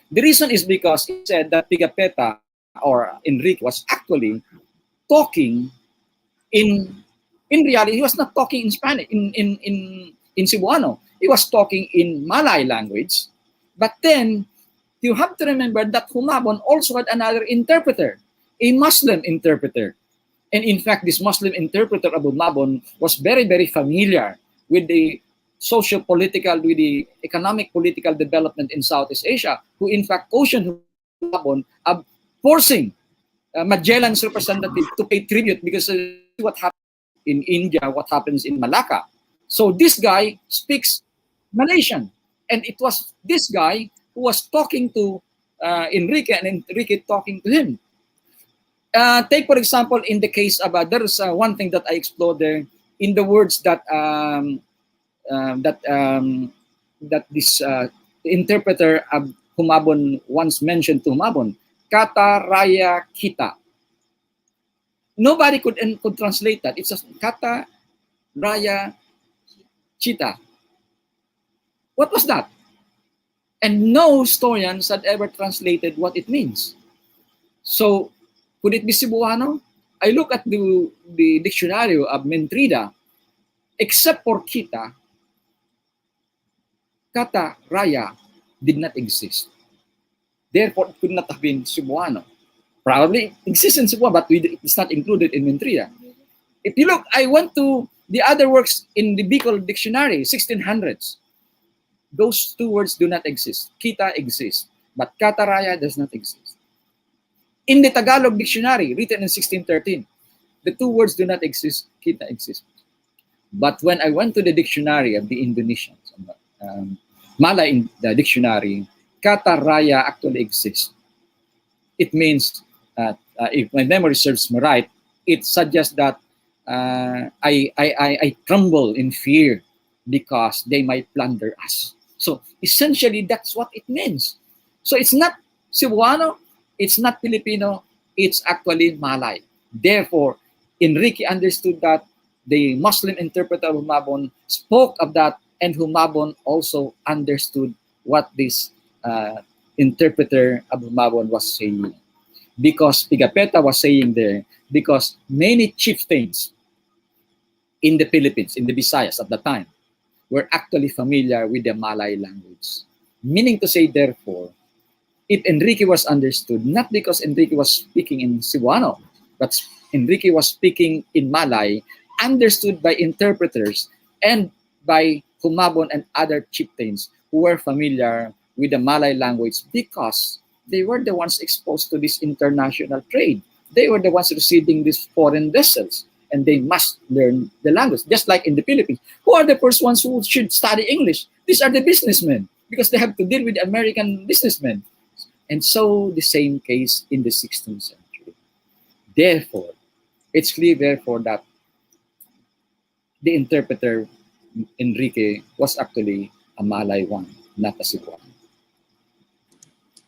The reason is because it said that Pigapetta or Enrique was actually talking in reality, he was not talking in Spanish, in Cebuano. He was talking in Malay language. But then, you have to remember that Humabon also had another interpreter, a Muslim interpreter. And in fact, this Muslim interpreter of Humabon was very, very familiar with the socio-political, with the economic political development in Southeast Asia, who in fact cautioned Humabon of forcing Magellan's representative to pay tribute because what happened in India, what happens in Malacca. So this guy speaks Malaysian. And it was this guy who was talking to Enrique and Enrique talking to him. Take, for example, in the case of, there's one thing that I explored there in the words that that this interpreter of Humabon once mentioned to Humabon, Kata Raya Kita. Nobody could translate that. It's just Kata Raya Chita. What was that? And no historians had ever translated what it means. So, could it be Cebuano? I look at the dictionary of Mentrida. Except for Kita, Kata Raya did not exist. Therefore, it could not have been Cebuano. Probably exists in Cebuano, but it's not included in Mentrida. If you look, I went to the other works in the Bicol Dictionary, 1600s. Those two words do not exist. Kita exists, but Kataraya does not exist. In the Tagalog Dictionary, written in 1613, the two words do not exist. Kita exists. But when I went to the dictionary of the Indonesians, Malay in the dictionary, Kataraya actually exists. It means, if my memory serves me right, it suggests that I tremble in fear because they might plunder us. So essentially, that's what it means. So it's not Cebuano, it's not Filipino, it's actually Malay. Therefore, Enrique understood that, the Muslim interpreter of Humabon spoke of that, and Humabon also understood what this interpreter of Humabon was saying. Because Pigapetta was saying there, because many chieftains in the Philippines, in the Visayas at the time, were actually familiar with the Malay language. Meaning to say, therefore, if Enrique was understood, not because Enrique was speaking in Cebuano, but Enrique was speaking in Malay, understood by interpreters and by Humabon and other chieftains who were familiar with the Malay language because they were the ones exposed to this international trade. They were the ones receiving these foreign vessels, and they must learn the language. Just like in the Philippines, who are the first ones who should study English? These are the businessmen, because they have to deal with American businessmen. And so the same case in the 16th century. Therefore, it's clear therefore that the interpreter, Enrique, was actually a Malay one, not a Cebuano.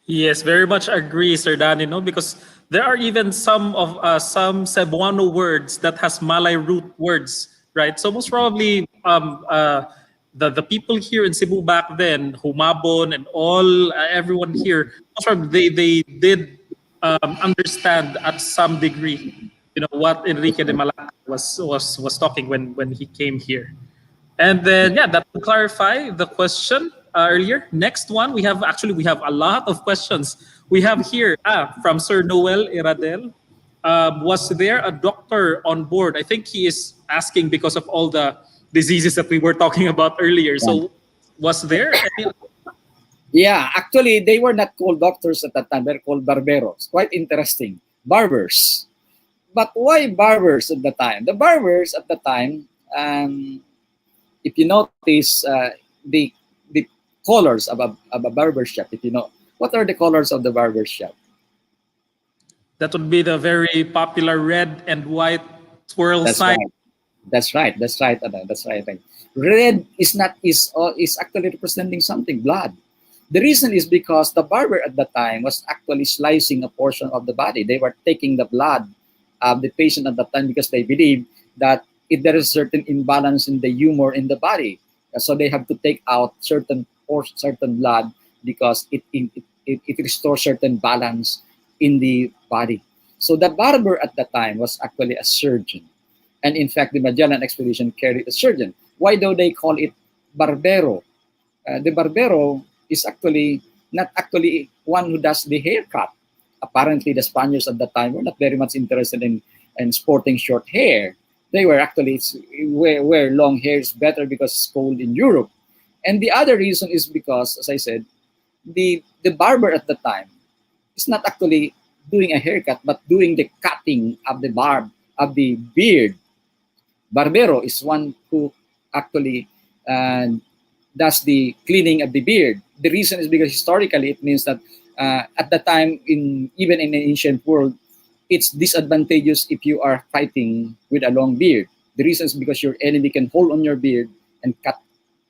Yes, very much agree, Sir Danilo, because there are even some Cebuano words that has Malay root words, right? So most probably the people here in Cebu back then, Humabon and all everyone here, most probably they did understand at some degree, what Enrique de Malacca was talking when he came here. And then that will clarify the question earlier. Next one, we have a lot of questions. We have here from Sir Noel Iradel. Was there a doctor on board? I think he is asking because of all the diseases that we were talking about earlier. So was there any? Yeah, actually, they were not called doctors at that time. They were called barberos. Quite interesting. Barbers. But why barbers at the time? The barbers at the time, if you notice the colors of a barber shop, if you know, what are the colors of the barber shop? That would be the very popular red and white Swirl That's sign. right. That's right. That's right. That's right. Red is not is actually representing something, blood. The reason is because the barber at the time was actually slicing a portion of the body. They were taking the blood of the patient at that time because they believe that if there is certain imbalance in the humor in the body, so they have to take out certain blood because it restores certain balance in the body. So the barber at the time was actually a surgeon. And in fact, the Magellan expedition carried a surgeon. Why do they call it barbero? The barbero is actually not actually one who does the haircut. Apparently, the Spaniards at the time were not very much interested in sporting short hair. They were actually wear long hair is better because it's cold in Europe. And the other reason is because, as I said, the barber at the time is not actually doing a haircut, but doing the cutting of the beard. Barbero is one who actually does the cleaning of the beard. The reason is because historically it means that at the time, even in the ancient world, it's disadvantageous if you are fighting with a long beard. The reason is because your enemy can hold on your beard and cut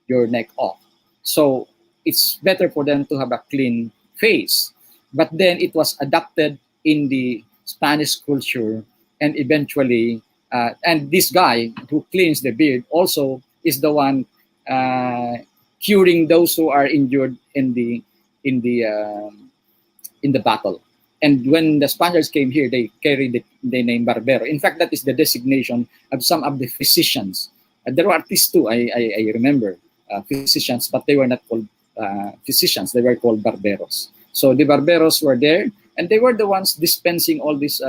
your neck off. So it's better for them to have a clean face. But then it was adapted in the Spanish culture, and eventually, and this guy who cleans the beard also is the one curing those who are injured in the battle. And when the Spaniards came here, they carried the name Barbero. In fact, that is the designation of some of the physicians. There were at least two, I remember, physicians, but they were not called physicians. They were called Barberos. So the Barberos were there, and they were the ones dispensing all these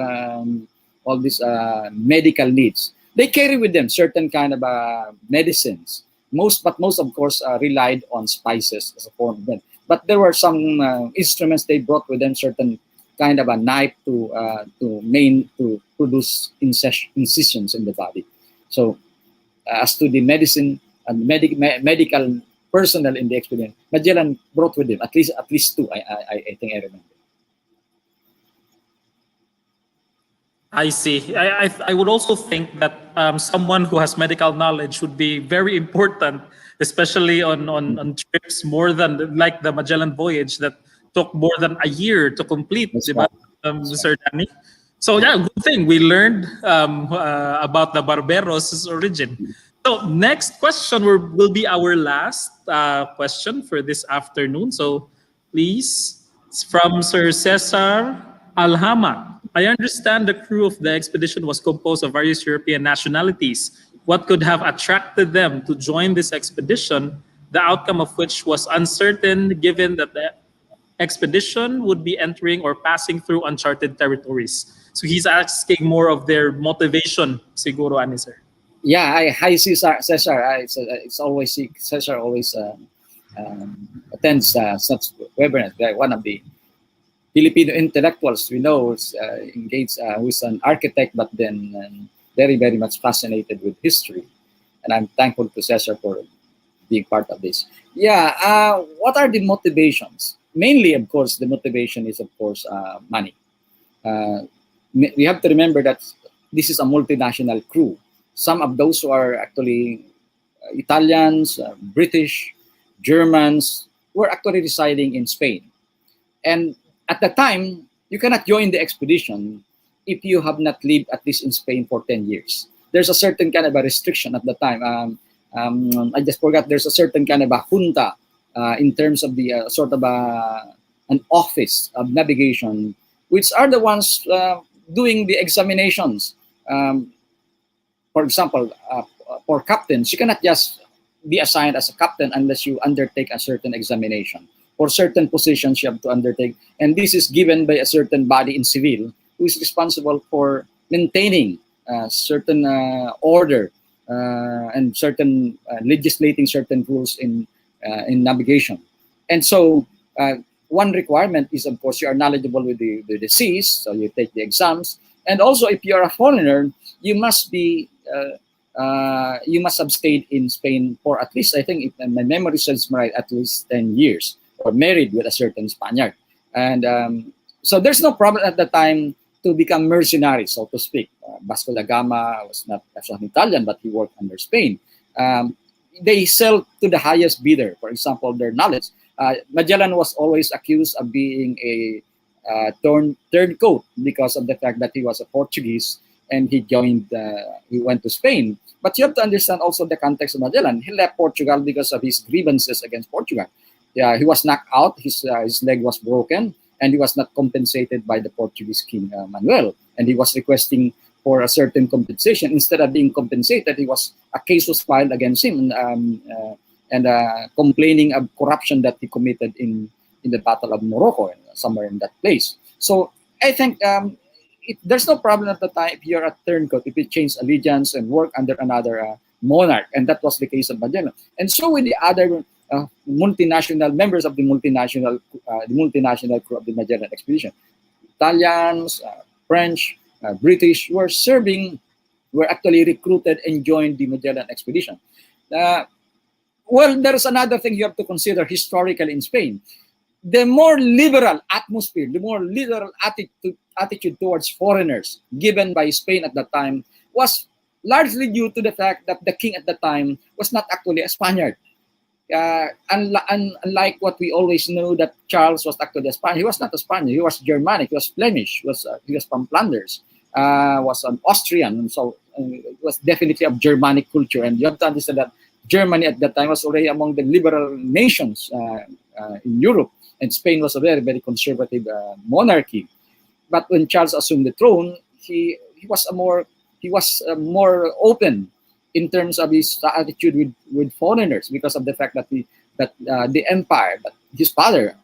medical needs. They carry with them certain kind of medicines. Most of course relied on spices as a form of it. But there were some instruments they brought with them, certain kind of a knife to produce incisions in the body. So as to the medicine and medical personnel in the expedition, Magellan brought with him at least two. I think I remember. I see. I would also think that someone who has medical knowledge would be very important, especially on trips more than like the Magellan voyage that took more than a year to complete, That's diba, right. Sir Danny? So yeah, good thing we learned about the Barberos' origin. So next question will be our last question for this afternoon. So please, it's from Sir Cesar Alhama. I understand the crew of the expedition was composed of various European nationalities. What could have attracted them to join this expedition, the outcome of which was uncertain given that the expedition would be entering or passing through uncharted territories? So he's asking more of their motivation, siguro, ani sir. Yeah, hi Cesar. It's always Cesar always attends such webinars. One of the Filipino intellectuals we know is engaged, who's an architect, but then very, very much fascinated with history. And I'm thankful to Cesar for being part of this. Yeah, what are the motivations? Mainly, of course, the motivation is, of course, money. We have to remember that this is a multinational crew. Some of those who are actually Italians, British, Germans, were actually residing in Spain. And at the time, you cannot join the expedition if you have not lived at least in Spain for 10 years. There's a certain kind of a restriction at the time. I just forgot, there's a certain kind of a junta in terms of the sort of an office of navigation, which are the ones doing the examinations. For example, for captains, you cannot just be assigned as a captain unless you undertake a certain examination. For certain positions, you have to undertake, and this is given by a certain body in civil who is responsible for maintaining certain order and certain legislating certain rules in navigation. And so one requirement is, of course, you are knowledgeable with the seas, so you take the exams. And also, if you are a foreigner, you must have stayed in Spain for at least, I think, if my memory serves me right, at least 10 years, or married with a certain Spaniard. And so there's no problem at the time to become mercenaries, so to speak. Vasco da Gama was not an Italian, but he worked under Spain. They sell to the highest bidder, for example, their knowledge. Magellan was always accused of being a turncoat because of the fact that he was a Portuguese and he went to Spain. But you have to understand also the context of Magellan. He left Portugal because of his grievances against Portugal. Yeah, he was knocked out, his leg was broken, and he was not compensated by the Portuguese King Manuel. And he was requesting for a certain compensation. Instead of being compensated, a case was filed against him and complaining of corruption that he committed in the Battle of Morocco, somewhere in that place. So I think there's no problem at the time if you're a turncoat, if you change allegiance and work under another monarch. And that was the case of Magellan. And so with the other multinational members of the multinational crew of the Magellan expedition, Italians, French, British were actually recruited and joined the Magellan expedition. Well, there's another thing you have to consider historically in Spain. The more liberal atmosphere, the more liberal attitude towards foreigners given by Spain at that time was largely due to the fact that the king at the time was not actually a Spaniard. Unlike what we always know that Charles was actually a Spaniard, he was not a Spaniard. He was Germanic. He was Flemish. He was from Flanders. Was an Austrian, and so was definitely of Germanic culture. And you have to understand that Germany at that time was already among the liberal nations in Europe, and Spain was a very, very conservative monarchy. But when Charles assumed the throne, he was more open in terms of his attitude with foreigners, because of the fact that the empire, that his father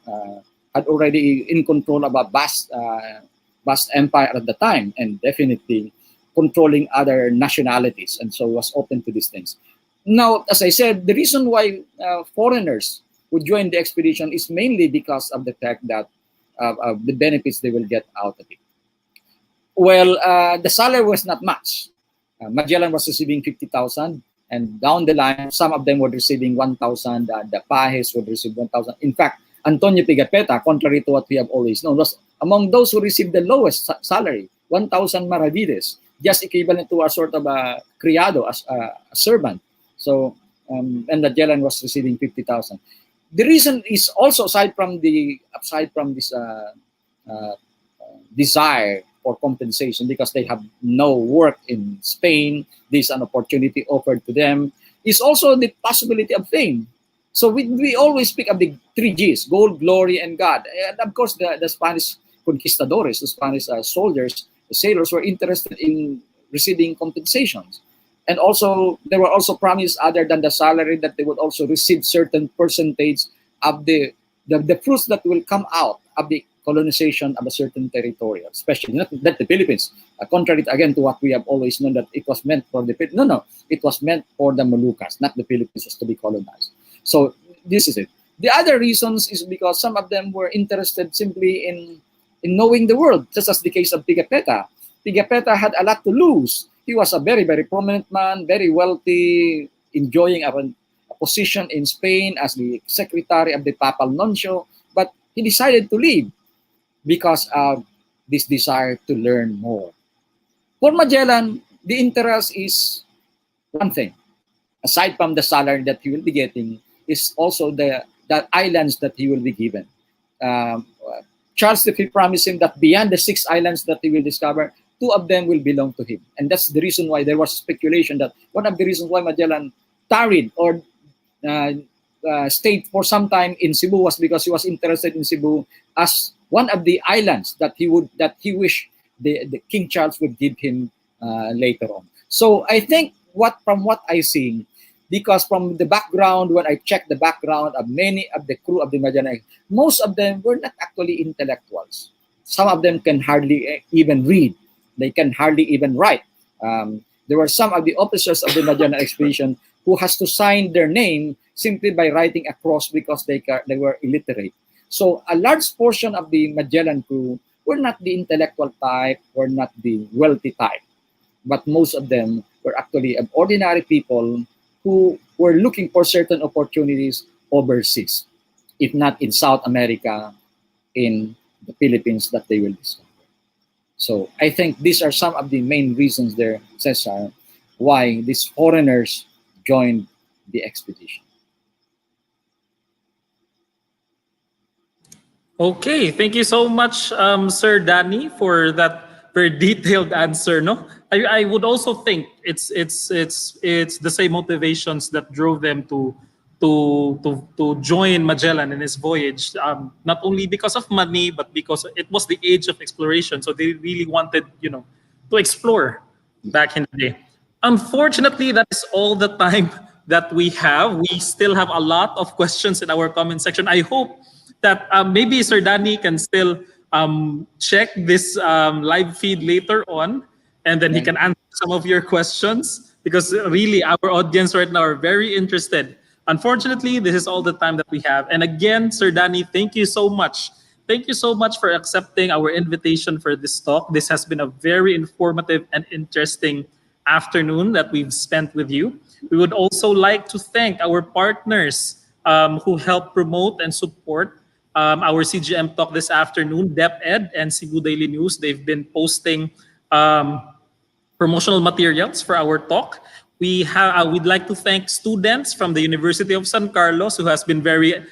had already in control of a vast empire at the time, and definitely controlling other nationalities, and so was open to these things. Now, as I said, the reason why foreigners would join the expedition is mainly because of the fact that the benefits they will get out of it. Well, the salary was not much. Magellan was receiving 50,000, and down the line, some of them were receiving 1,000. The Pajes would receive 1,000. In fact, Antonio Pigafetta, contrary to what we have always known, was among those who received the lowest salary, 1,000 maravedis, just equivalent to a sort of a criado, a servant. So, and Magellan was receiving 50,000. The reason is also, aside from this desire for compensation, because they have no work in Spain, this is an opportunity offered to them, is also the possibility of fame. So we always speak of the 3 Gs, gold, glory, and God. And of course, the Spanish conquistadores, the Spanish soldiers, the sailors were interested in receiving compensations. And also, there were also promises other than the salary that they would also receive certain percentage of the fruits that will come out of the colonization of a certain territory, especially not the Philippines. Contrary again to what we have always known, that it was meant for the Philippines. No, it was meant for the Moluccas, not the Philippines to be colonized. So this is it. The other reasons is because some of them were interested simply in knowing the world, just as the case of Pigafetta. Pigafetta had a lot to lose. He was a very, very prominent man, very wealthy, enjoying a position in Spain as the secretary of the Papal Nuncio, but he decided to leave because of this desire to learn more. For Magellan, the interest is one thing. Aside from the salary that he will be getting, is also the islands that he will be given. Charles V promised him that beyond the 6 islands that he will discover, 2 of them will belong to him. And that's the reason why there was speculation that one of the reasons why Magellan tarried or stayed for some time in Cebu was because he was interested in Cebu as one of the islands that he wished the King Charles would give him later on. So I think from what I see, because from the background, when I checked the background of many of the crew of the Magellan, most of them were not actually intellectuals. Some of them can hardly even read. They can hardly even write. There were some of the officers of the Magellan expedition who has to sign their name simply by writing a cross because they were illiterate. So a large portion of the Magellan crew were not the intellectual type, were not the wealthy type, but most of them were actually ordinary people who were looking for certain opportunities overseas, if not in South America, in the Philippines that they will discover. So I think these are some of the main reasons there, Cesar, why these foreigners joined the expedition. Okay, thank you so much, Sir Danny, for that very detailed answer. No, I would also think it's the same motivations that drove them to join Magellan in his voyage. Not only because of money, but because it was the age of exploration. So they really wanted, to explore back in the day. Unfortunately, that is all the time that we have. We still have a lot of questions in our comment section. I hope that maybe Sir Danny can still check this live feed later on, and then he can answer some of your questions, because really our audience right now are very interested. Unfortunately, this is all the time that we have. And again, Sir Danny, thank you so much. Thank you so much for accepting our invitation for this talk. This has been a very informative and interesting afternoon that we've spent with you. We would also like to thank our partners who help promote and support our CGM talk this afternoon. DepEd and Cebu Daily News, they've been posting promotional materials for our talk. We'd like to thank students from the University of San Carlos, who has been very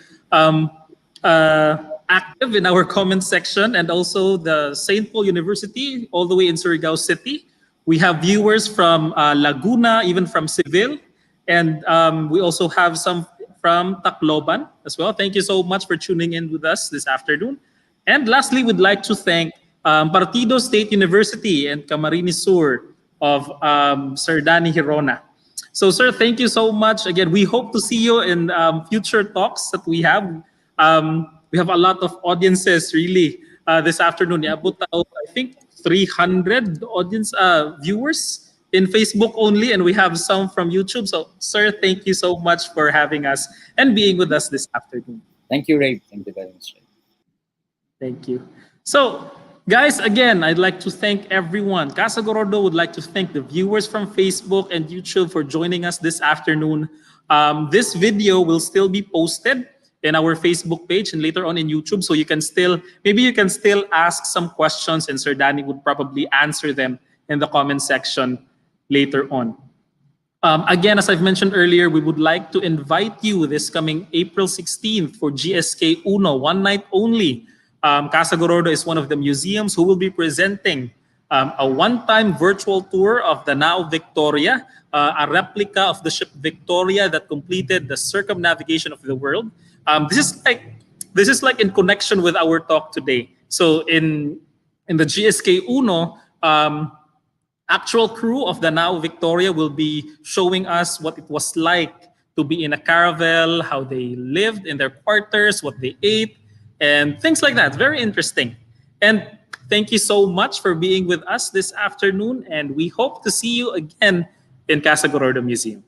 active in our comment section, and also the St. Paul University, all the way in Surigao City. We have viewers from Laguna, even from Seville, and we also have some from Tacloban as well. Thank you so much for tuning in with us this afternoon. And lastly, we'd like to thank Partido State University and Camarines Sur of Sir Danny Gerona. So, sir, thank you so much. Again, we hope to see you in future talks that we have. We have a lot of audiences really this afternoon. I think 300 audience viewers in Facebook only, and we have some from YouTube. So, sir, thank you so much for having us and being with us this afternoon. Thank you, Ray. Thank you very much, Ray. Thank you. So, guys, again, I'd like to thank everyone. Casa Gordo would like to thank the viewers from Facebook and YouTube for joining us this afternoon. This video will still be posted in our Facebook page and later on in YouTube, so you can still ask some questions, and Sir Danny would probably answer them in the comment section later on. Again, as I've mentioned earlier, we would like to invite you this coming April 16th for GSK Uno, one night only. Casa Gordo is one of the museums who will be presenting a one-time virtual tour of the Nao Victoria, a replica of the ship Victoria that completed the circumnavigation of the world. This is like in connection with our talk today. So in the GSK Uno, actual crew of the Nao Victoria will be showing us what it was like to be in a caravel, how they lived in their quarters, what they ate, and things like that. Very interesting. And thank you so much for being with us this afternoon, and we hope to see you again in Casa Gordo Museum.